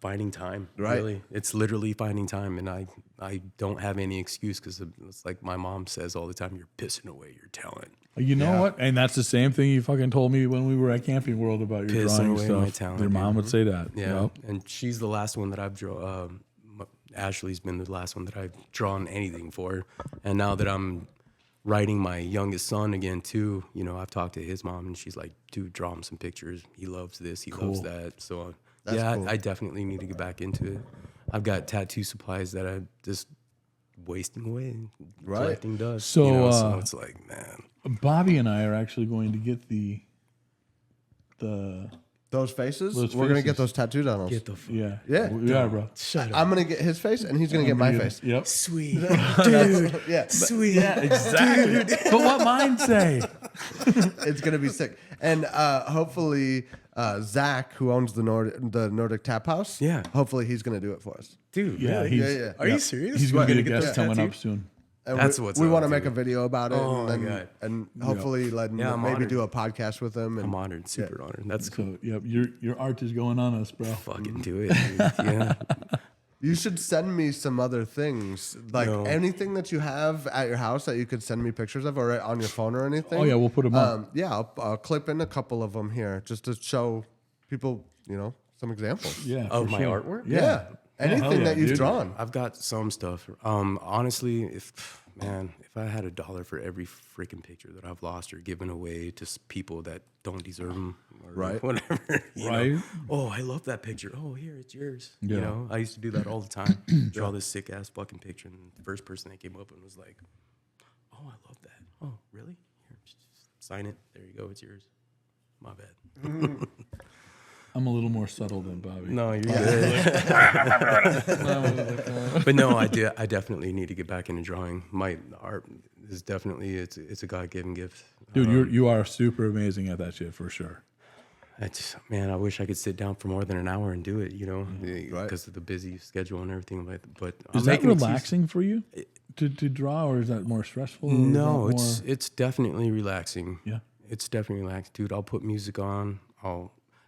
finding time. Right. Really, it's literally finding time, and I don't have any excuse because it's like my mom says all the time: "You're pissing away your talent." You know what? And that's the same thing you fucking told me when we were at Camping World about your Pissing drawing away stuff. my talent, Your mom dude. would say that. Yeah, Yep. and she's the last one that I've drawn. Ashley's been the last one that I've drawn anything for, and now that I'm writing my youngest son again too, I've talked to his mom, and she's like, "Dude, draw him some pictures. He loves this. He loves that." So cool. I definitely need to get back into it. I've got tattoo supplies that I'm just wasting away, and collecting dust. So, so it's like, man, Bobby and I are actually going to get the Those faces, Those we're gonna get faces. those tattooed on us. get the yeah. Yeah. We are, bro. shut up. I'm gonna get his face, and he's gonna get my face. Yep. Sweet, dude. Yeah, Sweet. Yeah, exactly. But what mine say? it's gonna be sick. And hopefully, Zach, who owns the Nordic Tap House, Yeah. hopefully he's gonna do it for us. Dude, Yeah, really? he's, yeah. Are you serious? He's going to be a Get guest those coming tattooed? up soon. And That's we, what's we up, want to make dude. a video about it, Oh, my and, God. and hopefully let him Yeah, I'm maybe honored. do a podcast with him. And I'm honored, super honored. That's cool. So, yep, your art is going on us, bro. Fucking do it, dude. Yeah. you should send me some other things, like No. anything that you have at your house that you could send me pictures of, or on your phone or anything. Oh, yeah, we'll put 'em up. Yeah, I'll clip in a couple of them here just to show people, some examples. Yeah. Of for my sure. artwork? Yeah. Anything hell yeah, that you've dude. drawn. I've got some stuff. Honestly, if I had $1 for every freaking picture that I've lost or given away to people that don't deserve them, or Right. whatever. you Right. know? Oh, I love that picture. Oh, here, it's yours. Yeah. I used to do that all the time. Draw this sick ass fucking picture, and the first person that came up and was like, "Oh, I love that. Oh, really? Here, just sign it. There you go. It's yours." My bad. I'm a little more subtle than Bobby. No, you're good. But no, I definitely need to get back into drawing. My art is definitely it's a God-given gift. Dude, you are super amazing at that shit for sure. I wish I could sit down for more than an hour and do it. Right. Because of the busy schedule and everything. But Is I'm that making excuses. relaxing for you to draw, or is that more stressful? Or No, is that it's definitely relaxing. Yeah. It's definitely relaxing, dude. I'll put music on.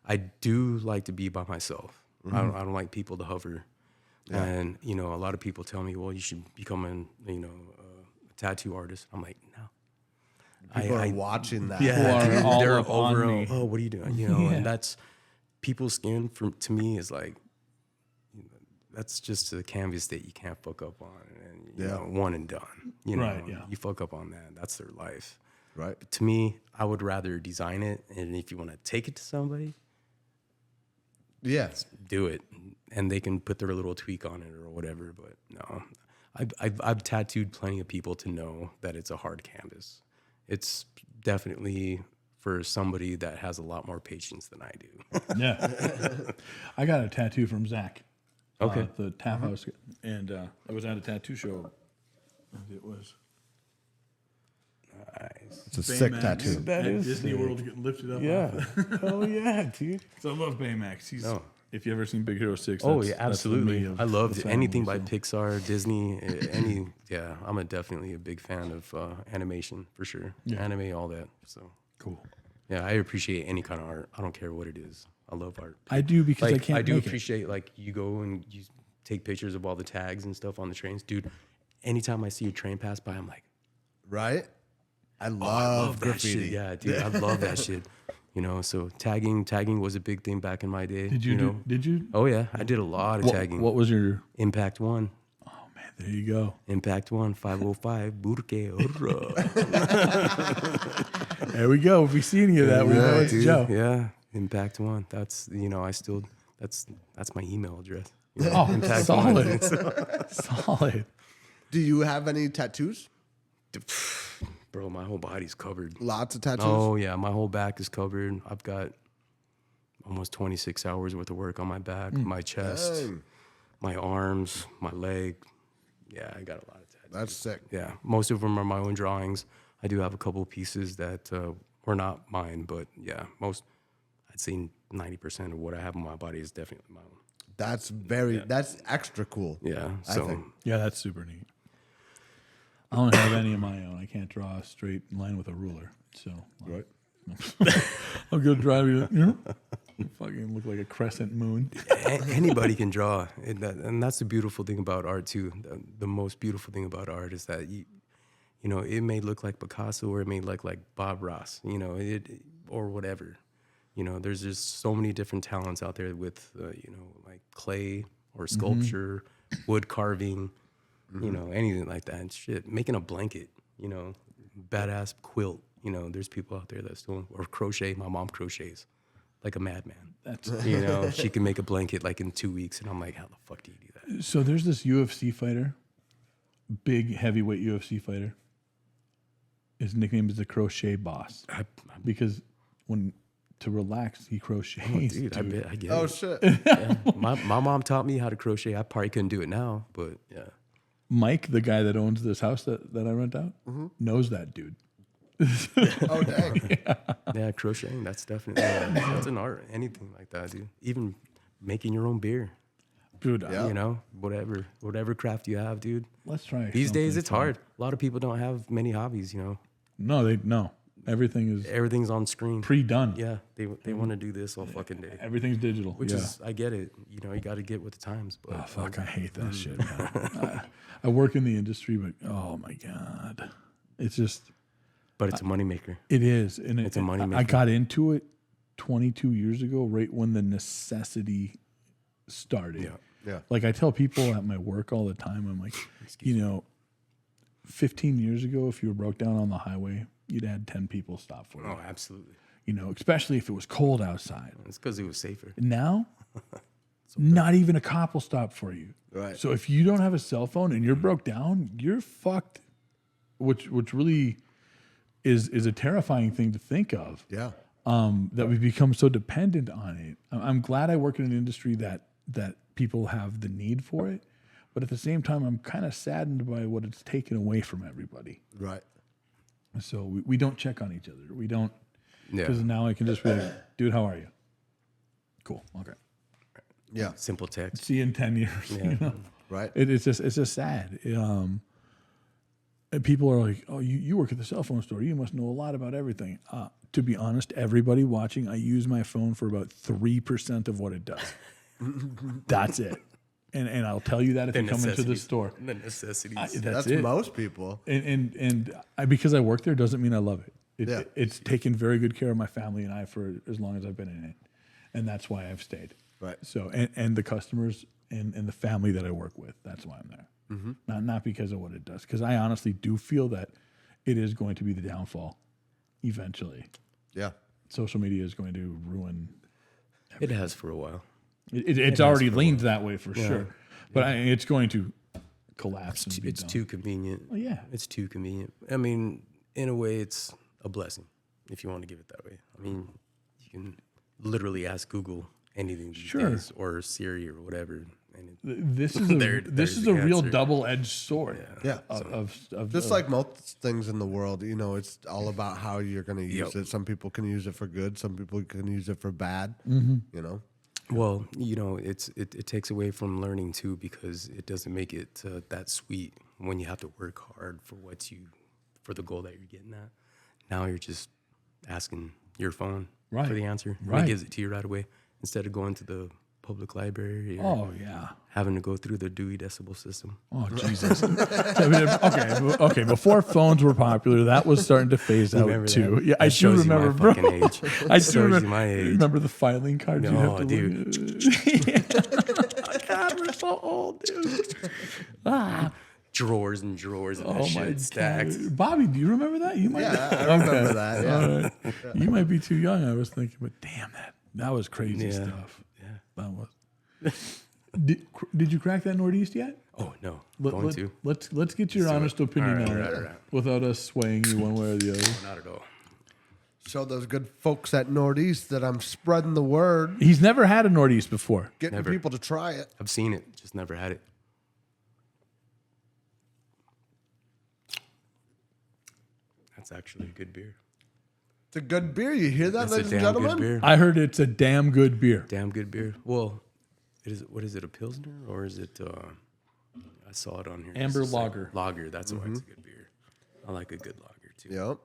I do like to be by myself. I don't like people to hover. Yeah. And a lot of people tell me, well, you should become a tattoo artist. I'm like, no. People are watching that. Yeah, Who are dude, all they're up on over. me. Oh, what are you doing? Yeah. And that's people's skin. To me, is like that's just a canvas that you can't fuck up on, and you know, one and done. Right, yeah. You fuck up on that, that's their life. Right. But to me, I would rather design it, and if you want to take it to somebody, Yeah. do it, and they can put their little tweak on it or whatever. But no, I've tattooed plenty of people to know that it's a hard canvas. It's definitely for somebody that has a lot more patience than I do. Yeah. I got a tattoo from Zach. Okay. The tap house, and I was at a tattoo show. And it was Nice. It's a sick Baymax tattoo. That at is Disney sick. World getting lifted up. Yeah. Oh yeah, dude. So I love Baymax. He's No. if you ever seen Big Hero 6. Oh that's- yeah, that's the me absolutely. of I loved the it. family, Anything by so. Pixar, Disney, any. Yeah, I'm definitely a big fan of animation for sure. Yeah. Anime, all that. So Cool. yeah, I appreciate any kind of art. I don't care what it is. I love art. I do because I Like can't I do make it. appreciate like you go and you take pictures of all the tags and stuff on the trains, dude. Anytime I see a train pass by, I'm like, Right? I I love love that graffiti. shit. Yeah, dude, I love that shit. You know, so tagging was a big thing back in my day. Did you do? know? Did you? Oh yeah, I did a lot of tagging. What was your? Impact One. Oh man, there you go. Impact One, 505, Burke. There we go. If we see any of that, we know it's dude. Joe. Yeah, Impact One. That's that's my email address. Oh, Impact solid, One. solid. Do you have any tattoos? Bro, my whole body's covered. Lots of tattoos? Oh yeah, my whole back is covered. I've got almost 26 hours worth of work on my back, my chest, Dang. my arms, my leg. Yeah, I got a lot of tattoos. That's sick. Yeah, most of them are my own drawings. I do have a couple of pieces that were not mine, but yeah, I'd say 90% of what I have on my body is definitely my own. That's extra cool. Yeah, I so think. Yeah, that's super neat. I don't have any of my own. I can't draw a straight line with a ruler. So Right. I'm gonna drive you. You fucking look like a crescent moon. anybody can draw, and that's the beautiful thing about art too. The most beautiful thing about art is that you know, it may look like Picasso or it may look like Bob Ross, you know, or whatever. You know, there's just so many different talents out there with, you know, like clay or sculpture, wood carving, you know, anything like that. And shit, making a blanket, you know, badass quilt. You know, there's people out there that still, or crochet. My mom crochets like a madman. That's You know, she can make a blanket like in 2 weeks. And I'm like, how the fuck do you do that? so. There's this UFC fighter, big heavyweight UFC fighter. His nickname is the Crochet Boss because when to relax he crochets. Dude, I get Oh, it. shit. Yeah. My mom taught me how to crochet. I probably couldn't do it now, but yeah. Mike, the guy that owns this house that I rent out, knows that dude. Oh, dang. Yeah, crocheting, that's definitely, that's an art. Anything like that, dude. Even making your own beer, Dude, Yeah. you know, whatever craft you have, dude. let's try. These days, something it's fun. hard. A lot of people don't have many hobbies, you know. No. Everything is Everything's on screen. pre-done. Yeah, they want to do this all fucking day. Everything's digital. Which yeah. is, I get it. You know, you got to get with the times. But Oh, fuck, I hate that shit, man. I work in the industry, but oh my God. It's just, but it's a moneymaker. it is. And It's a money I maker. got into it 22 years ago, right when the necessity started. Yeah. Yeah. Like I tell people at my work all the time, I'm like, you know, 15 years ago, if you were broke down on the highway, you'd had 10 people stop for you. Oh, absolutely. You know, especially if it was cold outside. It's because it was safer. Now, not even a cop will stop for you. Right. So if you don't have a cell phone and you're broke down, you're fucked. Which really is a terrifying thing to think of. Yeah. That we've become so dependent on it. I'm glad I work in an industry that people have the need for it, but at the same time, I'm kind of saddened by what it's taken away from everybody. Right. So we don't check on each other. We don't, Yeah. because now I can just be like, dude, how are you? Cool. Okay. Yeah. Simple text. See you in 10 years. Yeah. You know? Right. It's just sad. And people are like, oh, you work at the cell phone store. You must know a lot about everything. To be honest, everybody watching, I use my phone for about 3% of what it does. That's it. And I'll tell you that if you come into the store. The necessities. That's That's it. most people. And because I work there doesn't mean I love it. Yeah. It's taken very good care of my family and I for as long as I've been in it. And that's why I've stayed. Right. So, and the customers and the family that I work with, that's why I'm there. Not because of what it does. Because I honestly do feel that it is going to be the downfall eventually. Yeah. Social media is going to ruin. It has for a while. It's already leaned that way for sure. But it's going to collapse. And be It's done. too convenient. Oh, yeah. It's too convenient. I mean, in a way, it's a blessing if you want to give it that way. I mean, you can literally ask Google anything these Sure. days, or Siri or whatever, And This is a, there's this is the a real answer. double-edged sword. Yeah. Of Just like most things in the world, you know, it's all about how you're going to use Yep. it. Some people can use it for good. Some people can use it for bad. Mm-hmm. You know, well, you know, it takes away from learning too, because it doesn't make it that sweet when you have to work hard for the goal that you're getting at. Now you're just asking your phone Right. for the answer. And Right. it gives it to you right away instead of going to the public library or oh yeah. having to go through the Dewey Decimal System. Oh Jesus. I mean, okay. Before phones were popular, that was starting to phase Remember out too. that? Yeah, That I do shows you my remember, bro. fucking age. I Shows do you remember, my age. remember the filing cards you have No, to dude. God, we're so old, dude. Drawers and drawers and Oh that my shit stacked. God. Bobby, do you remember that? You might. yeah, I remember that. Yeah. All right. You might be too young. I was thinking, but damn, that was crazy Yeah. stuff. Yeah. That was. Did you crack that Northeast yet? Oh no, Let, going to. Let's get your do it. honest opinion All on right, it all right. without us swaying you one way or the other. Not at all. Show those good folks at Northeast that I'm spreading the word, He's never had a Northeast before. getting Never. people to try it. I've seen it, just never had it. That's actually a good beer. It's a good beer. You hear that, That's a ladies and damn good gentlemen? beer. I heard it's a damn good beer. Damn good beer. Well, it is. What is it? A pilsner or is it? I saw it on here. Amber It's just lager. Lager. That's why it's a good beer. I like a good lager too. Yep.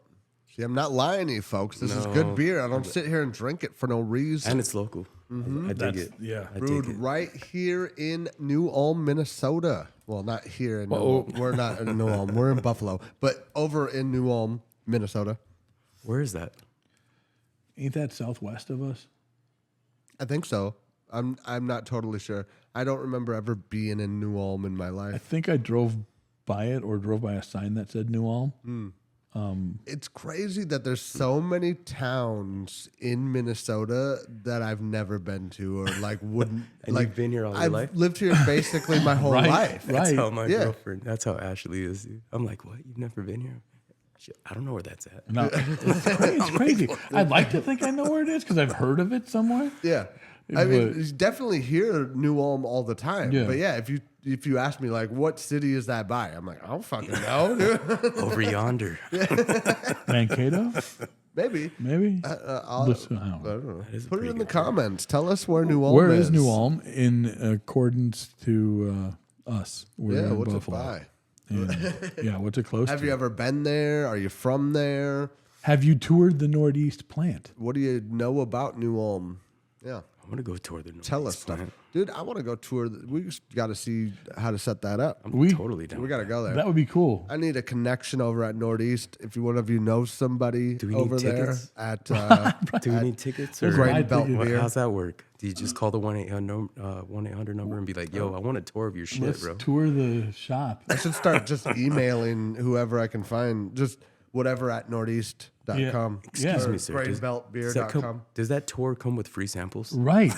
See, I'm not lying to you, folks. This is good No. beer. I don't sit here and drink it for no reason. And it's local. I dig it. Yeah. I Brewed dig it. right here in New Ulm, Minnesota. Well, not here in New Whoa. Ulm. We're not in New Ulm. We're in Buffalo. But over in New Ulm, Minnesota. Where is that? Ain't that southwest of us? I think so. I'm not totally sure. I don't remember ever being in New Ulm in my I life. think I drove by it or drove by a sign that said New Ulm. It's crazy that there's so many towns in Minnesota that I've never been to or like wouldn't And like you've been here all your I've life? lived here basically my whole Right. life. Right. That's how my Yeah. girlfriend. That's how Ashley is. Dude. I'm like, what? You've never been here? Shit, I don't know where that's at. No, it's crazy. I'd like to think I know where it is because I've heard of it somewhere. Yeah. I mean, But- you definitely hear New Ulm all the time. Yeah. But yeah, if you ask me like what city is that by, I'm like, I don't fucking know, dude. Over yonder. Mankato, Maybe. maybe. I'll, Listen, I I don't know. don't know. That is a Put it pretty in the good beer. comments. Tell us where New Ulm Where is. is New Ulm in accordance to us? We're Yeah, in what's Buffalo. it by? And, yeah, what's it close Have to? you ever been there? Are you from there? Have you toured the Northeast plant? What do you know about New Ulm? Yeah. I want to go tour the Tell us Northeast stuff. plant. Dude, I want to go tour. We just got to see how to set that up. I'm We- totally down. We got to go there. That would be cool. I need a connection over at Northeast. If you one of you know somebody Do we need over tickets? there at Do we need tickets? There's Or Grain my Belt ticket. Beer. how's that work? Do you just call the 1-800 number and be like, yo, I want a tour of your shit, Let's bro? tour the shop. I should start just emailing whoever I can find, just whatever at northeast.com. Excuse me, sir. Does Grainbeltbeer.com. does that tour come with free samples? Right.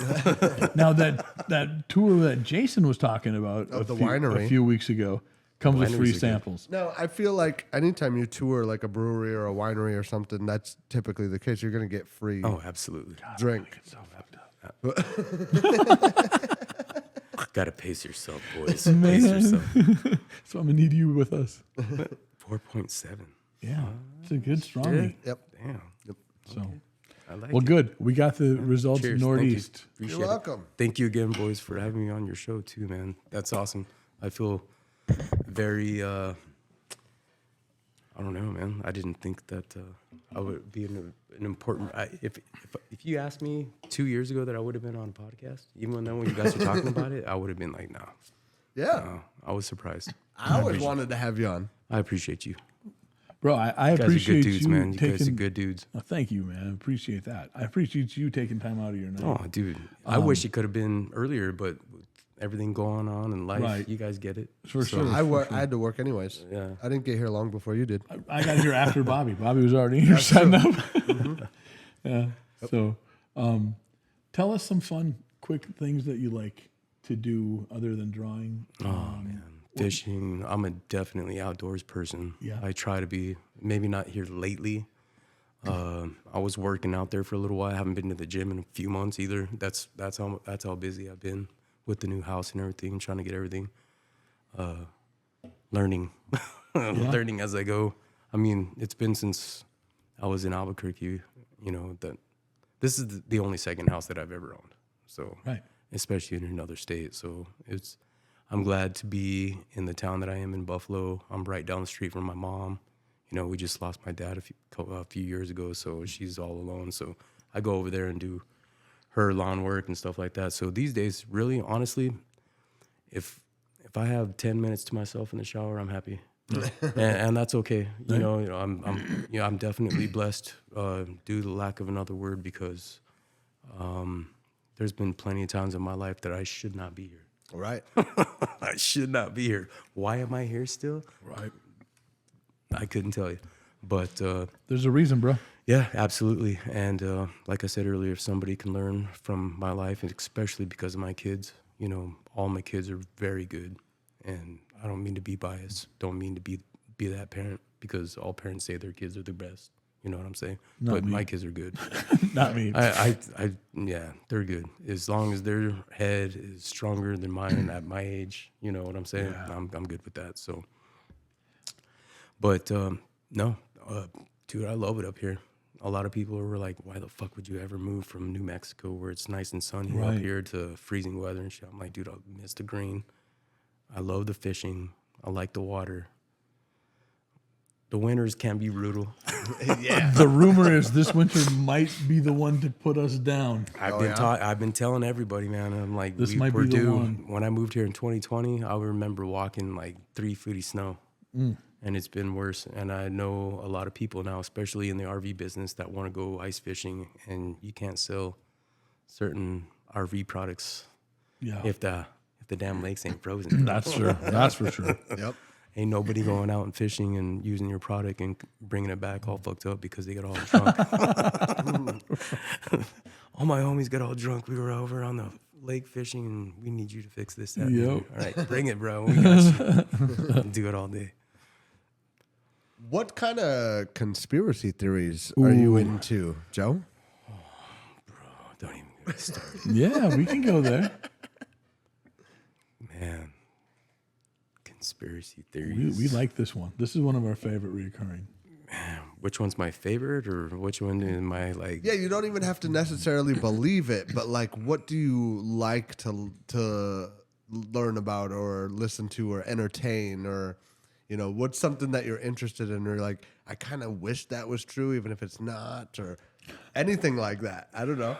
Now that tour that Jason was talking about Of the a winery. few weeks ago comes with Wineries free are good. samples. No, I feel like anytime you tour like a brewery or a winery or something, that's typically the case. You're going to get free Oh, absolutely. drink. So fucked up. Got to pace yourself, boys. Man. Pace yourself. So I'm gonna need you with us. 4.7. Yeah, it's a good strong. Yep. Damn. So I like well, it. good. We got the results Cheers. Northeast. Thank you. Appreciate You're it. welcome. Thank you again, boys, for having me on your show too, man. That's awesome. I feel very I don't know, man. I didn't think that I would be an important. If you asked me 2 years ago that I would have been on a podcast, even when you guys were talking about it, I would have been like, no. Yeah. I was surprised. I always wanted to have you on. I appreciate you. Bro, I You guys are appreciate good dudes, you man. You taking. guys are good dudes. Oh, thank you, man. I appreciate that. I appreciate you taking time out of your night. Oh, dude. I wish it could have been earlier, but with everything going on in life, Right. you guys get it. For sure. I had to work anyways. Yeah. I didn't get here long before you did. I got here after Bobby. Bobby was already here setting up. Yeah. So, tell us some fun, quick things that you like to do other than drawing. Oh man, fishing. I'm a definitely outdoors person. Yeah. I try to be. Maybe not here lately. I was working out there for a little while. I haven't been to the gym in a few months either. That's how busy I've been. with the new house and everything, trying to get everything, learning, learning as I go. I mean, it's been since I was in Albuquerque, you know, that this is the only second house that I've ever owned. So, especially in another state. So I'm glad to be in the town that I am in Buffalo. I'm right down the street from my mom. You know, we just lost my dad a few years ago, so she's all alone. So I go over there and do her lawn work and stuff like that. So these days, really, honestly, if I have 10 minutes to myself in the shower, I'm happy, and that's okay. You know, I'm definitely blessed due to the lack of another word, because there's been plenty of times in my life that I should not be here. Right. I should not be here. Why am I here still? Right. I couldn't tell you, but there's a reason, bro. Yeah, absolutely. And like I said earlier, if somebody can learn from my life, and especially because of my kids, you know, all my kids are very good. And I don't mean to be biased. Don't mean to be that parent, because all parents say their kids are the best. You know what I'm saying? Not but me. my kids are good. Not me. Yeah, they're good. As long as their head is stronger than mine at my age, you know what I'm saying? Yeah. I'm good with that. So, but no, dude, I love it up here. A lot of people were like, "Why the fuck would you ever move from New Mexico, where it's nice and sunny, up here to freezing weather and shit?" I'm like, dude, I'll miss the green. I love the fishing. I like the water. The winters can be brutal. Yeah. The rumor is this winter might be the one to put us down. I've been telling everybody, man. I'm like, This might we're be the due. one. When I moved here in 2020, I remember walking like 3 feet of snow, and it's been worse. And I know a lot of people now, especially in the RV business, that want to go ice fishing, and you can't sell certain RV products if the damn lakes ain't frozen. That's true. That's for sure. Yep. Ain't nobody going out and fishing and using your product and bringing it back all fucked up because they got all drunk. All my homies got all drunk. We were over on the lake fishing, and we need you to fix this. That, Yep. all right, bring it, bro. We got you. Do it all day. What kind of conspiracy theories are you into, Joe? Don't even get me started. Yeah, we can go there. Man. Conspiracy theories. We like this one. This is one of our favorite reoccurring. Man, which one's my favorite, or which one am I like? Yeah, you don't even have to necessarily believe it, but like, what do you like to learn about, or listen to, or entertain, or you know, what's something that you're interested in, or like, I kind of wish that was true, even if it's not, or anything like that. I don't know.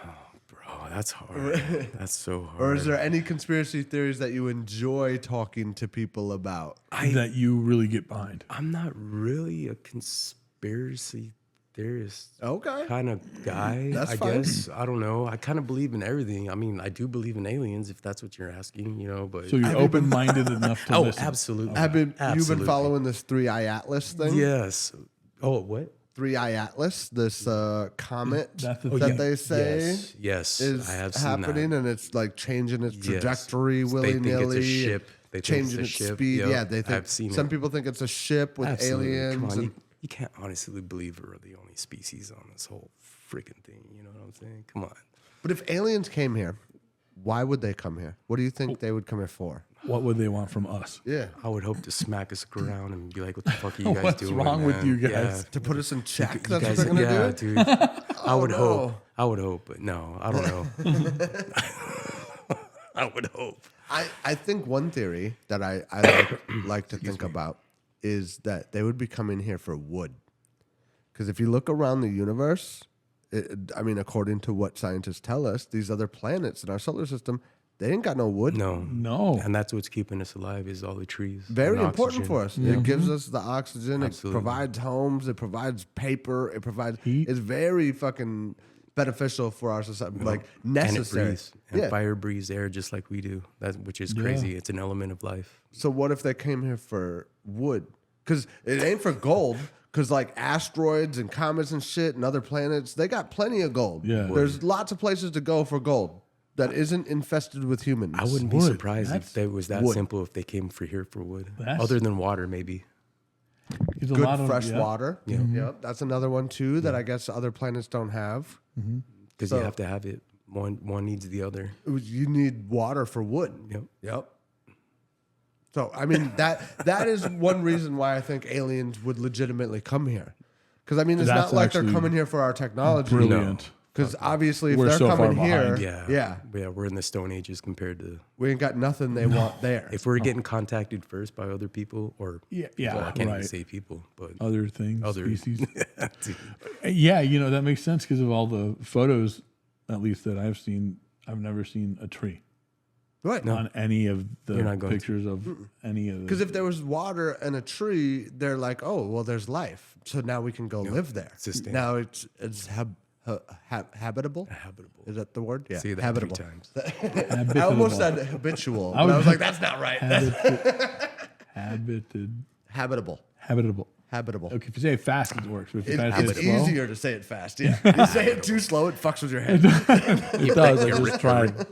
Bro, that's hard. That's so hard. Or is there any conspiracy theories that you enjoy talking to people about? That you really get behind. I'm not really a conspiracy theorist Okay. kind of guy. That's I fine. guess. I don't know. I kind of believe in everything. I mean, I do believe in aliens, if that's what you're asking, you know, but So you're open-minded enough to listen. absolutely. You've been Absolutely. following this 3-Eye Atlas thing? Yes. Oh, what? 3-Eye Atlas, this comet That's the that thing. they say Yes. is I have seen happening, that. and it's like changing its Yes. trajectory They willy think it's a nilly. ship. They think Changing it's its a ship. speed. Yep. Yeah, they think I've seen some it. people think it's a ship with Absolutely. aliens. Come on, and- you can't honestly believe we're the only species on this whole freaking thing. You know what I'm saying? Come on. but if aliens came here, why would they come here? What do you think they would come here for? What would they want from us? Yeah, I would hope to smack us around and be like, "What the fuck are you guys What's doing? wrong with man?" you guys? Yeah. to put us in check. You That's guys, what they're gonna do. dude. I would no. hope. I would hope, but no, I don't know. I would hope. I think one theory that I like to think about is that they would be coming here for wood. Because if you look around the universe, I mean, according to what scientists tell us, these other planets in our solar system, they ain't got no wood. No. And that's what's keeping us alive is all the trees. Very and important oxygen. for us. It gives us the oxygen. Absolutely. It provides homes. It provides paper. It provides Heat. It's very fucking beneficial for our society. Like And it necessary. breathes. And Yeah. fire breathes air just like we do. Which is crazy. It's an element of life. So what if they came here for wood? Because it ain't for gold. Because like asteroids and comets and shit and other planets, they got plenty of gold. Yeah. There's lots of places to go for gold that isn't infested with humans. I wouldn't be Wood. surprised if it was that wood. simple if they came for here for wood. That's- Other than water, maybe. There's a Good lot of- fresh yeah. water. Yep. That's another one too that I guess other planets don't have. Because So- you have to have it. One needs the other. You need water for wood. Yep. So I mean that is one reason why I think aliens would legitimately come here, because I mean it's That's not like they're actually coming here for our technology. Brilliant. Because obviously if We're they're so far coming here, behind. Yeah. We're in the Stone Ages compared to. we ain't got nothing they want there. If we're getting contacted first by other people, or Yeah, well, I can't even right. say people, but Other things, Other- species. Dude, Yeah, that makes sense because of all the photos, at least that I've seen. I've never seen a tree Right. on any of the You're not going to. pictures of any of the. Because if there was water and a tree, they're like, oh, well, there's life. So now we can go live there. sustainable. Now it's habitable. habitable. Is that the word? Yeah. Say that habitable. 3 times. I almost said habitual. But I was like, that's not right. Habitable. Habitable. Okay, if you say it fast, it works. But if you try to It's say it slow, easier to say it fast. Yeah. You say it too slow, it fucks with your head. it does. I just tried.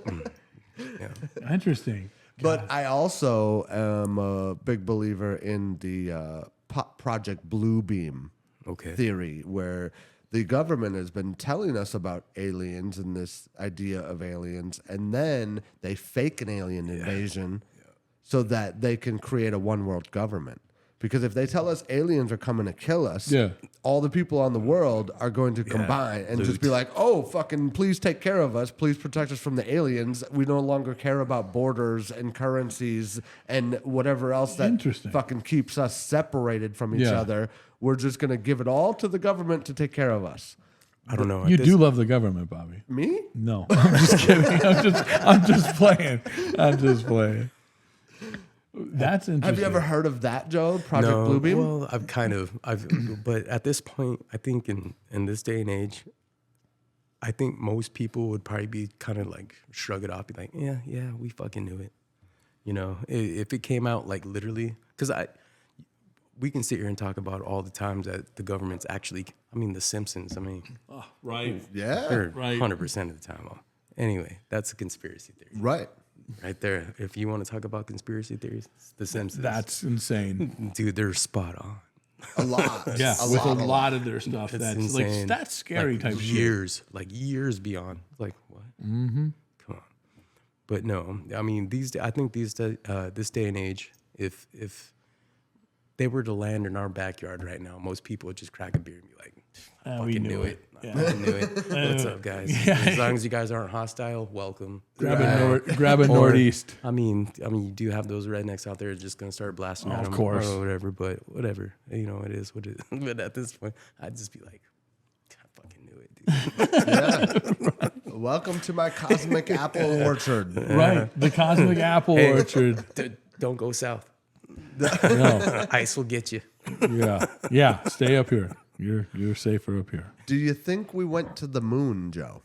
Yeah. Interesting. But I also am a big believer in the Project Bluebeam Okay. theory, where the government has been telling us about aliens and this idea of aliens, and then they fake an alien invasion so that they can create a one world government. Because if they tell us aliens are coming to kill us, all the people on the world are going to combine and just be like, oh, fucking please take care of us. Please protect us from the aliens. We no longer care about borders and currencies and whatever else that fucking keeps us separated from each other. We're just going to give it all to the government to take care of us. I don't know. You do love the government, Bobby. Me? No, I'm just kidding. I'm just playing. I'm just playing. That's interesting. Have you ever heard of that, Joe? Project Bluebeam? Well, but at this point, I think in this day and age, I think most people would probably be kind of like shrug it off, be like, yeah, we fucking knew it. If it came out like literally, because we can sit here and talk about all the times that the government's actually, The Simpsons, right? Yeah. they're right. 100% of the time off. Anyway, that's a conspiracy theory. Right. Right there. If you want to talk about conspiracy theories, it's The Simpsons. That's insane. Dude, they're spot on. A lot. Yeah, with a lot of their stuff. It's That's insane. that's scary Like type shit. years beyond. Like what? Mm-hmm. Come on. But no, I think this day and age, if they were to land in our backyard right now, most people would just crack a beer and be like, I we fucking knew knew it. it. I fucking knew it. What's up, guys? As long as you guys aren't hostile, welcome. Grab a northeast. You do have those rednecks out there just gonna start blasting at Of them course. or whatever. But whatever, it is what it is. But at this point, I'd just be like, I fucking knew it, dude. Welcome to my cosmic apple orchard. Right, the cosmic apple orchard. Don't go south. No. Ice will get you. Yeah. Stay up here. You're safer up here. Do you think we went to the moon, Joe?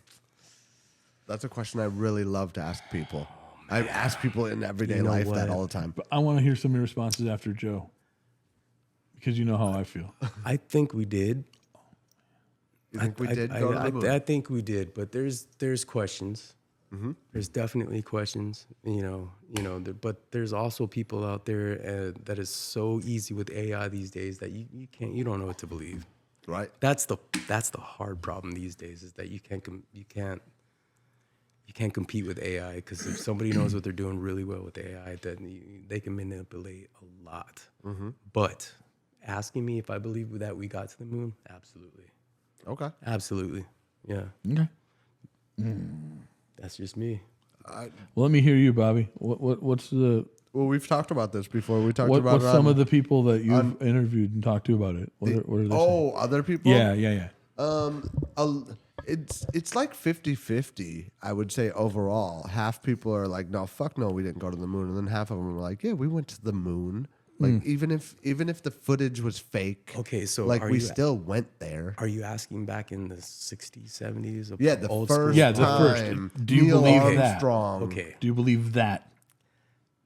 That's a question I really love to ask people. I ask people in everyday life that all the time. But I want to hear some of your responses after Joe, because you know how I feel. I think we did. You think we did go to the moon? I think we did, but there's questions. Mm-hmm. There's definitely questions, but there's also people out there that is so easy with AI these days that you don't know what to believe. Right. That's the hard problem these days, is that you can't compete with AI, because if somebody knows what they're doing really well with AI, then they can manipulate a lot. Mm-hmm. But asking me if I believe that we got to the moon, absolutely. Okay. Absolutely. Yeah. Okay. That's just me. Well, let me hear you, Bobby. What's the Well, we've talked about this before. We talked about what's it some of the people that you've interviewed and talked to about it? What are they saying? other people? Yeah. It's like 50-50, I would say, overall. Half people are like, no, fuck no, we didn't go to the moon. And then half of them are like, yeah, we went to the moon. Like, even if the footage was fake, Okay, so like are we you- still went there. Are you asking back in the 60s, 70s? Yeah, the old first school? Yeah, the first. time. Do you Neil believe that? Armstrong. Okay. Do you believe that?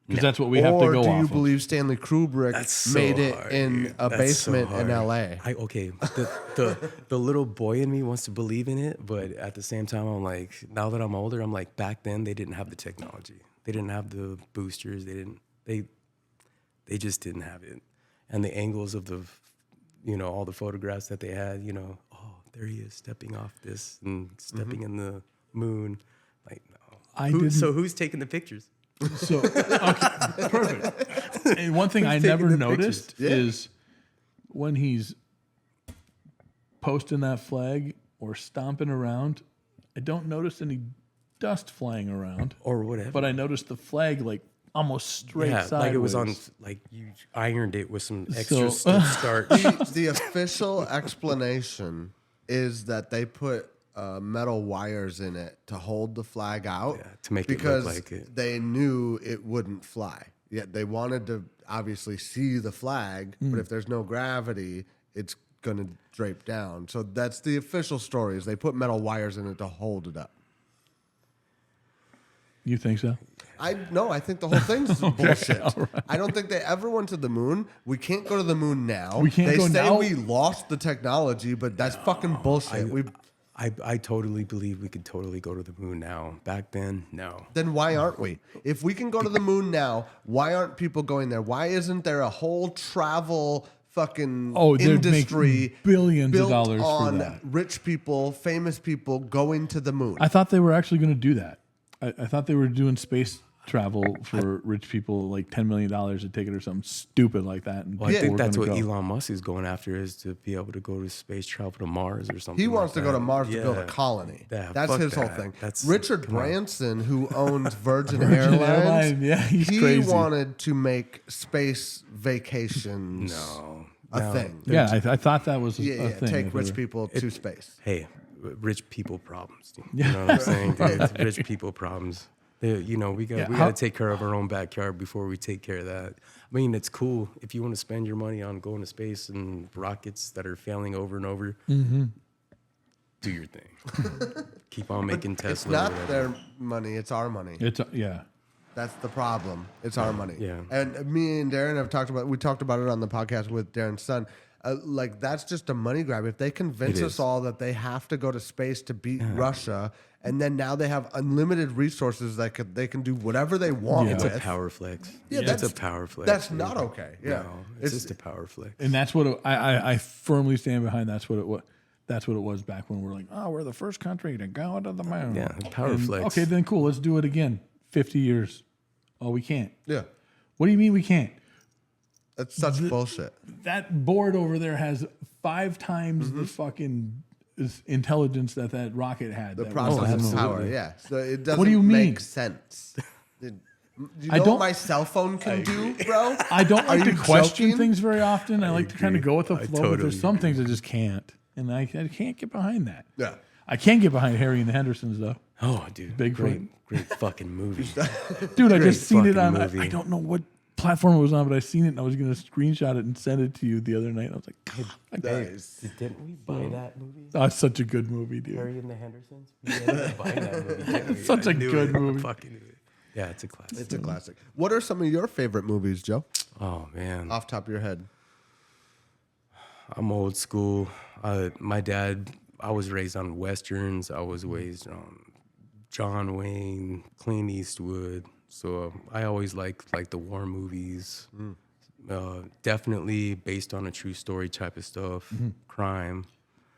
Because that's what we have to Or go do off you of. believe Stanley Kubrick That's so made it hard, in dude. a That's so basement in hard. L.A.? The little boy in me wants to believe in it, but at the same time, I'm like, now that I'm older, I'm like, back then they didn't have the technology, they didn't have the boosters, they just didn't have it, and the angles of the, all the photographs that they had, oh, there he is stepping off this and stepping in the moon. Like, no. So who's taking the pictures? So okay, perfect. And one thing I taking never the noticed pictures? Yeah. is when he's posting that flag or stomping around, I don't notice any dust flying around, Or whatever. but I noticed the flag like almost straight yeah, sideways. like it was on, like you ironed it with some extra starch. The official explanation is that they put metal wires in it to hold the flag out to make it look because like it. they knew it wouldn't fly. Yet they wanted to obviously see the flag, but if there's no gravity, it's going to drape down. So that's the official story is they put metal wires in it to hold it up. You think so? I think the whole thing's bullshit. I don't think they ever went to the moon. We can't go to the moon now. We can't they go say now? we lost the technology, but that's fucking bullshit. I totally believe we could totally go to the moon now. Back then, no. Then why aren't we? If we can go to the moon now, why aren't people going there? Why isn't there a whole travel fucking they'd make industry billions of built dollars for on that. rich people, famous people going to the moon? I thought they were actually going to do that. I thought they were doing space travel for rich people, like $10 million a ticket or something stupid like that. And Well, I people think were that's gonna what go. Elon Musk is going after, is to be able to go to space, travel to Mars or something. He like wants to go that. to Mars to build a Yeah. colony. Yeah, That's fuck his whole that. thing. That's- Richard come on. Branson, who owns Virgin, Virgin Airlines, Airlines, yeah, he's he crazy. wanted to make space vacations No. a thing. Yeah, I thought that was a Yeah, thing. take that rich they were- people to space. Hey, rich people problems. Dude. You know what I'm saying? Dude? It's rich people problems. We got to take care of our own backyard before we take care of that. I mean, it's cool if you want to spend your money on going to space and rockets that are failing over and over. Mm-hmm. Do your thing. Keep on making Tesla. It's not or whatever. their money; it's our money. Yeah. That's the problem. It's our money. Yeah. And me and Darren have talked about. We talked about it on the podcast with Darren's son. Like that's just a money grab. If they convince It us is. all that they have to go to space to beat Russia, and then now they have unlimited resources that they can do whatever they want. Yeah. It's with. a power flex. Yeah, It's that's a power flex. That's dude. not okay. Yeah, No, it's just a power flex. And that's what I firmly stand behind. That's what it was. That's what it was back when we're like, oh, we're the first country to go to the moon. Yeah, power And, flex. Okay, then cool. Let's do it again. 50 years. Oh, we can't. yeah. What do you mean we can't? That's such bullshit. That board over there has 5 times the fucking intelligence that rocket had. The that was processing on the moon. power. Yeah. So it doesn't What do you mean? make sense. You I know don't- what my cell phone can do, bro? I don't Are like to you question joking? things very often. I like to kind of agree. go with the I flow, but totally there's some things I just can't. And I can't get behind that. Yeah. I can get behind Harry and the Hendersons, though. Oh, dude, Bigfoot. great fucking movie. Dude, I Great just seen it fucking on, movie. I don't know what platform it was on, but I seen it and I was going to screenshot it and send it to you the other night. I was like, Nice. Didn't we buy that movie? oh, it's such a good movie, dude. Harry and the Hendersons? We ended up buying that movie. didn't we? Such I a knew good it. I movie. fucking knew it. Yeah, it's a classic. It's a classic. What are some of your favorite movies, Joe? Oh man, Off top of your head. I'm old school. My dad, I was raised on westerns. I was raised on John Wayne, Clint Eastwood. So I always like the war movies. Definitely based on a true story type of stuff. Crime.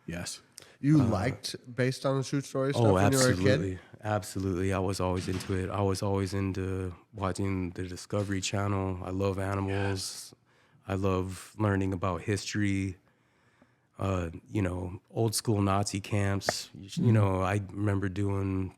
Yes. You liked based on the true story stuff Oh, when you were a kid? absolutely. Absolutely. I was always into it. I was always into watching the Discovery Channel. I love animals. I love learning about history. Old school Nazi camps. I remember doing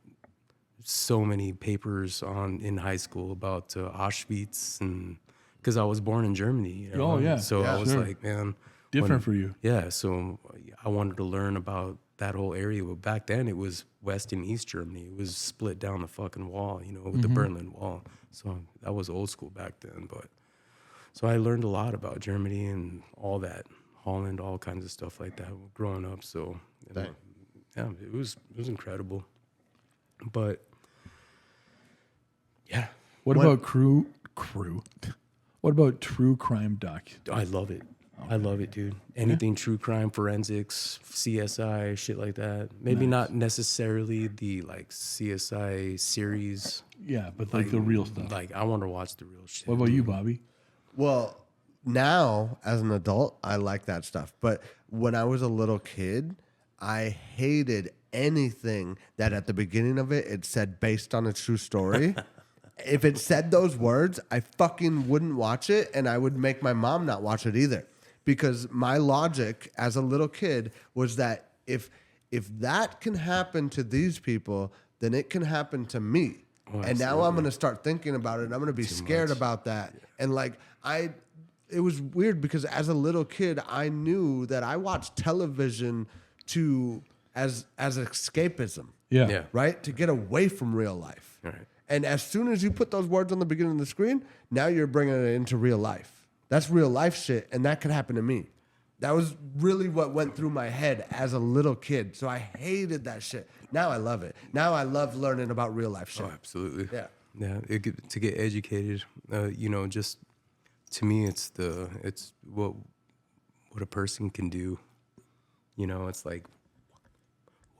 so many papers in high school about Auschwitz, and because I was born in Germany. Oh, yeah. So Yeah, I was sure. like, man, Different for you. yeah, so I wanted to learn about that whole area. But back then, it was West and East Germany. It was split down the fucking wall, with the Berlin Wall. So that was old school back then. But so I learned a lot about Germany and all that, Holland, all kinds of stuff like that growing up. So yeah, it was incredible. But yeah, What about crew? What about true crime doc? I love it. I love it, dude. Anything true crime, forensics, CSI, shit like that. Maybe not necessarily the CSI series. Yeah, but like the real stuff. Like I want to watch the real shit. What about you, Bobby? Well, now as an adult, I like that stuff. But when I was a little kid, I hated anything that at the beginning of it said based on a true story. If it said those words, I fucking wouldn't watch it, and I would make my mom not watch it either. Because my logic as a little kid was that if that can happen to these people, then it can happen to me. Oh, and now I'm going to start thinking about it. And I'm going to be scared about that. And like it was weird because as a little kid, I knew that I watched television as escapism. Yeah. Right? To get away from real life. Right. And as soon as you put those words on the beginning of the screen, now you're bringing it into real life. That's real life shit, and that could happen to me. That was really what went through my head as a little kid. So I hated that shit. Now I love it. Now I love learning about real life shit. Oh, absolutely. Yeah. Yeah. To get educated, just to me, it's what a person can do. It's like,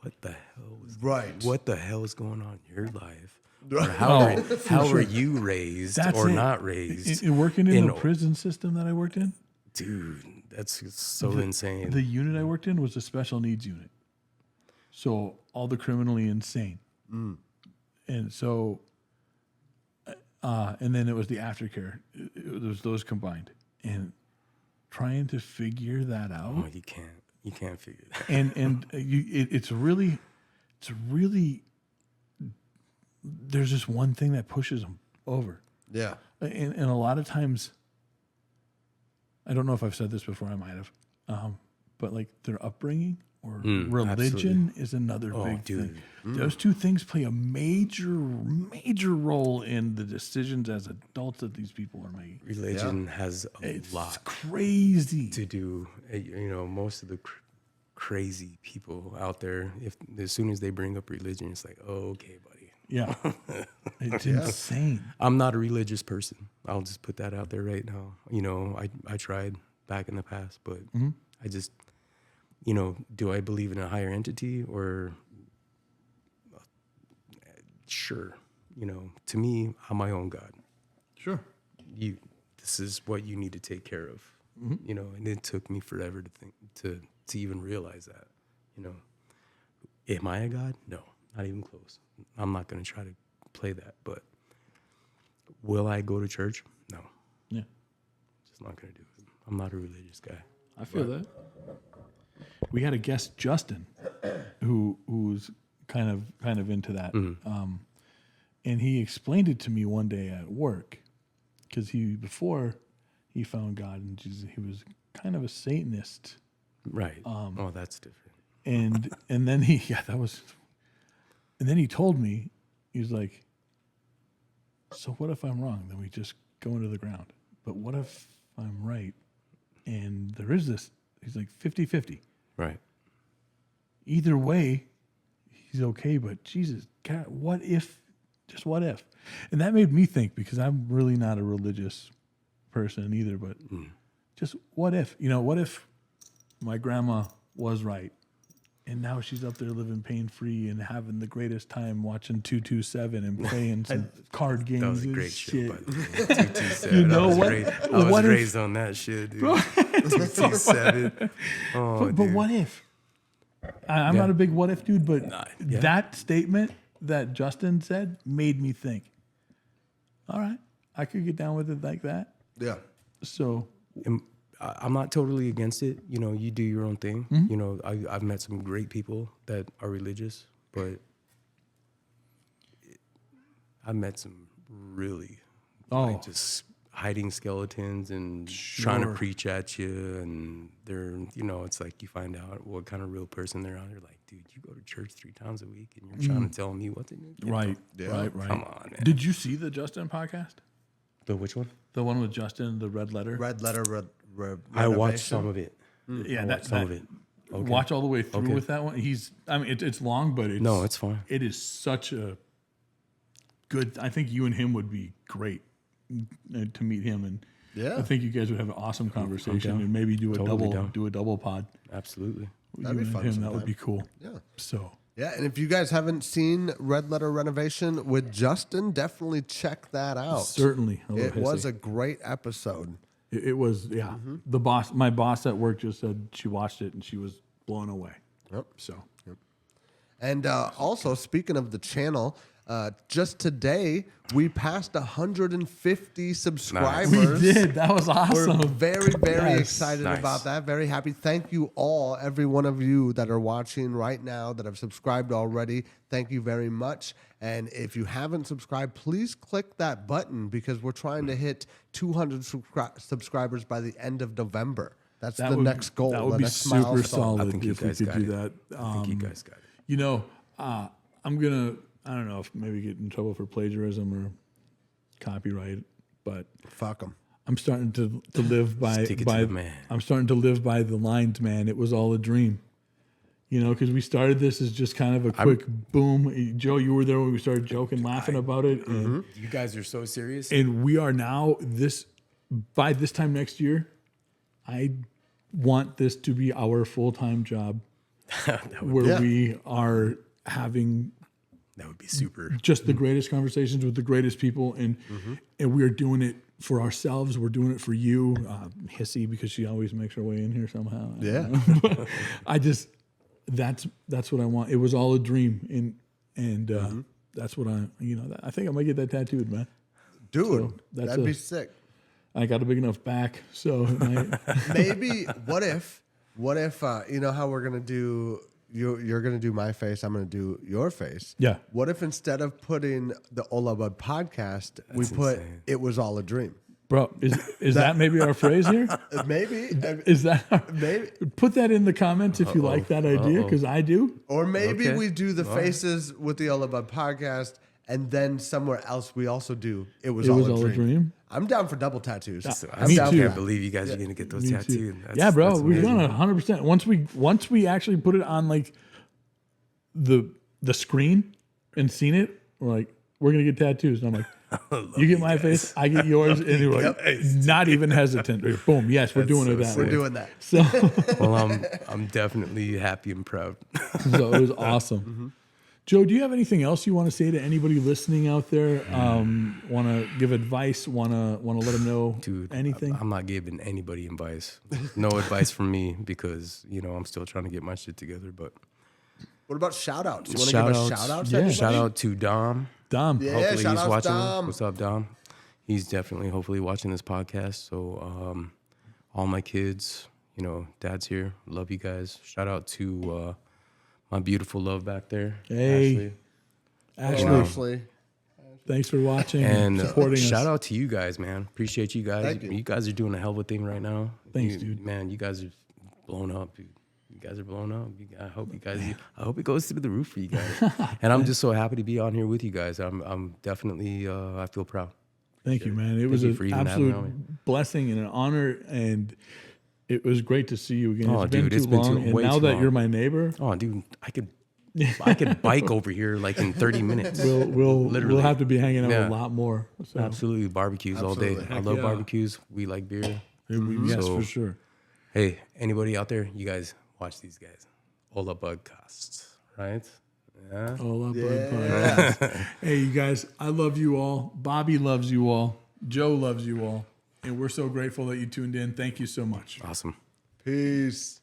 what the hell is Right. What the hell is going on in your life? Right. Or how are you raised or it. not raised? Working in the prison system that I worked in, Dude, that's so insane. the unit I worked in was a special needs unit. So all the criminally insane. And so, and then it was the aftercare. It was those combined. And trying to figure that out. Oh, you can't figure that. It's really, there's just one thing that pushes them over. Yeah. And a lot of times, I don't know if I've said this before, I might have, but like their upbringing or religion is another big thing. Those two things play a major role in the decisions as adults that these people are making. Religion has a lot It's crazy. to do. Most of the crazy people out there, as soon as they bring up religion, it's like, oh, okay, buddy. Yeah. It's insane. I'm not a religious person. I'll just put that out there right now. I tried back in the past, but I just, do I believe in a higher entity or sure. To me, I'm my own God. Sure. This is what you need to take care of. And it took me forever to think to even realize that. Am I a God? No, not even close. I'm not going to try to play that, but will I go to church? No. Yeah. Just not going to do it. I'm not a religious guy. I feel that. We had a guest, Justin, who's kind of into that. And he explained it to me one day at work because before he found God and Jesus, he was kind of a Satanist. Right. That's different. And then and then he told me, he was like, so what if I'm wrong? Then we just go into the ground. But what if I'm right? And there is this, he's like 50-50. Right. Either way, he's okay, but Jesus, God, what if? Just what if? And that made me think, because I'm really not a religious person either, but just what if? What if my grandma was right and now she's up there living pain-free and having the greatest time watching 227 and playing some card games That was a and great shit. show, by the way. 227. know I was what? I was raised on that shit, dude. 227. Oh, But what if? I'm not a big what if dude, but that statement that Justin said made me think, all right, I could get down with it like that. Yeah. So I'm not totally against it. You do your own thing. I've met some great people that are religious, but I've met some really just hiding skeletons and trying to preach at you. And they're, it's like you find out what kind of real person they're out. You're like, dude, you go to church 3 times a week and you're trying to tell me what to do. right. Come on, man. Did you see the Justin podcast? The which one? The one with Justin, the Red Letter. Red letter. I watched some of it. Yeah, Some of it. Okay. Watch all the way through with that one. It's long, but it's fine. It is such a good. I think you and him would be great to meet him, and I think you guys would have an awesome conversation, and maybe do a double pod. Absolutely, That'd be you fun and him. sometime. That would be cool. Yeah. So Yeah, and if you guys haven't seen Red Letter Renovation with Justin, definitely check that out. certainly, It was a great episode. It was, yeah. My boss at work just said she watched it and she was blown away. Yep. So And also, speaking of the channel, just today we passed 150 subscribers. we did. That was We're awesome. very, very Yes. excited Nice. about that. Very happy. Thank you all, every one of you that are watching right now that have subscribed already. Thank you very much. And if you haven't subscribed, please click that button because we're trying to hit 200 subscribers by the end of November. That's the next goal. That would the be next super milestone. solid I think you if we guys could got do it. that. I think you guys got it. You know, I'm gonna. I don't know if maybe get in trouble for plagiarism or copyright, but Fuck them. I'm starting to live by Stick it to the man. I'm starting to live by the lines, man. It was all a dream. You know, because we started this as just kind of a quick boom. Joe, you were there when we started joking, laughing about it, and You guys are so serious. we are now by this time next year. I want this to be our full-time job, where Yeah. we are having That would be super. just the greatest conversations with the greatest people, and we are doing it for ourselves. We're doing it for you, Hissy, because she always makes her way in here somehow. Yeah. But I just that's what I want. It was all a dream, and that's what I think I might get that tattooed, man. Dude, that's that'd be sick. I got a big enough back, so it might, Maybe what if you know how we're gonna do you're gonna do my face, I'm gonna do your face. Yeah. What if instead of putting the Hola Bud podcast, we put insane. "It Was All a Dream"? bro. Is that maybe our phrase here? Maybe, Is that maybe, put that in the comments if you like that idea, because I do. or maybe Okay. we do the faces with the Hola Bud podcast, and then somewhere else we also do "It Was, It all, was a all dream. a dream. I'm down for double tattoos. I Me still too. can't believe you guys are gonna get those Me too. tattooed. Yeah, bro, that's we're amazing. gonna 100%. Once we actually put it on like the screen and seen it, we're gonna get tattoos. And I'm like, you get my face, I get yours, and you're like, not even hesitant. Boom, yes, we're doing it that We're way. doing that. So, Well, I'm definitely happy and proud. so it was awesome. Joe, do you have anything else you want to say to anybody listening out there? Want to give advice? Want to let them know Dude, anything? I'm not giving anybody advice. No advice from me because I'm still trying to get my shit together. But What about shout outs? You want to give a shout out? Yeah. Shout out to Dom. Dom. Yeah, Hopefully shout he's out watching. Dom. What's up, Dom? He's definitely hopefully watching this podcast. So all my kids, Dad's here. Love you guys. Shout out to my beautiful love back there. Hey. Ashley, Ashley. thanks for watching And supporting shout us. out to you guys, man. Appreciate you guys. Thank you. You guys are doing a hell of a thing right now. Thanks, dude. Man, you guys are blown up. You guys are blown up. I hope it goes through the roof for you guys. And I'm just so happy to be on here with you guys. I'm definitely I feel proud. Thank you, man. It was you for an even having me absolute on blessing and an honor, and it was great to see you again. Oh, It's been dude, too it's been long, and way now too that long. you're my neighbor, Oh, dude, I could bike over here like in 30 minutes. we'll Literally. have to be hanging out Yeah. a lot more. So, Absolutely, barbecues all day. Absolutely. I Heck love yeah. barbecues. We like beer. yes, So- for sure. Hey, anybody out there? You guys watch these guys. Hola Budcasts, right? Yeah. All up on Yeah. podcast. Hey, you guys, I love you all. Bobby loves you all. Joe loves you all, and we're so grateful that you tuned in. Thank you so much. Awesome. Peace.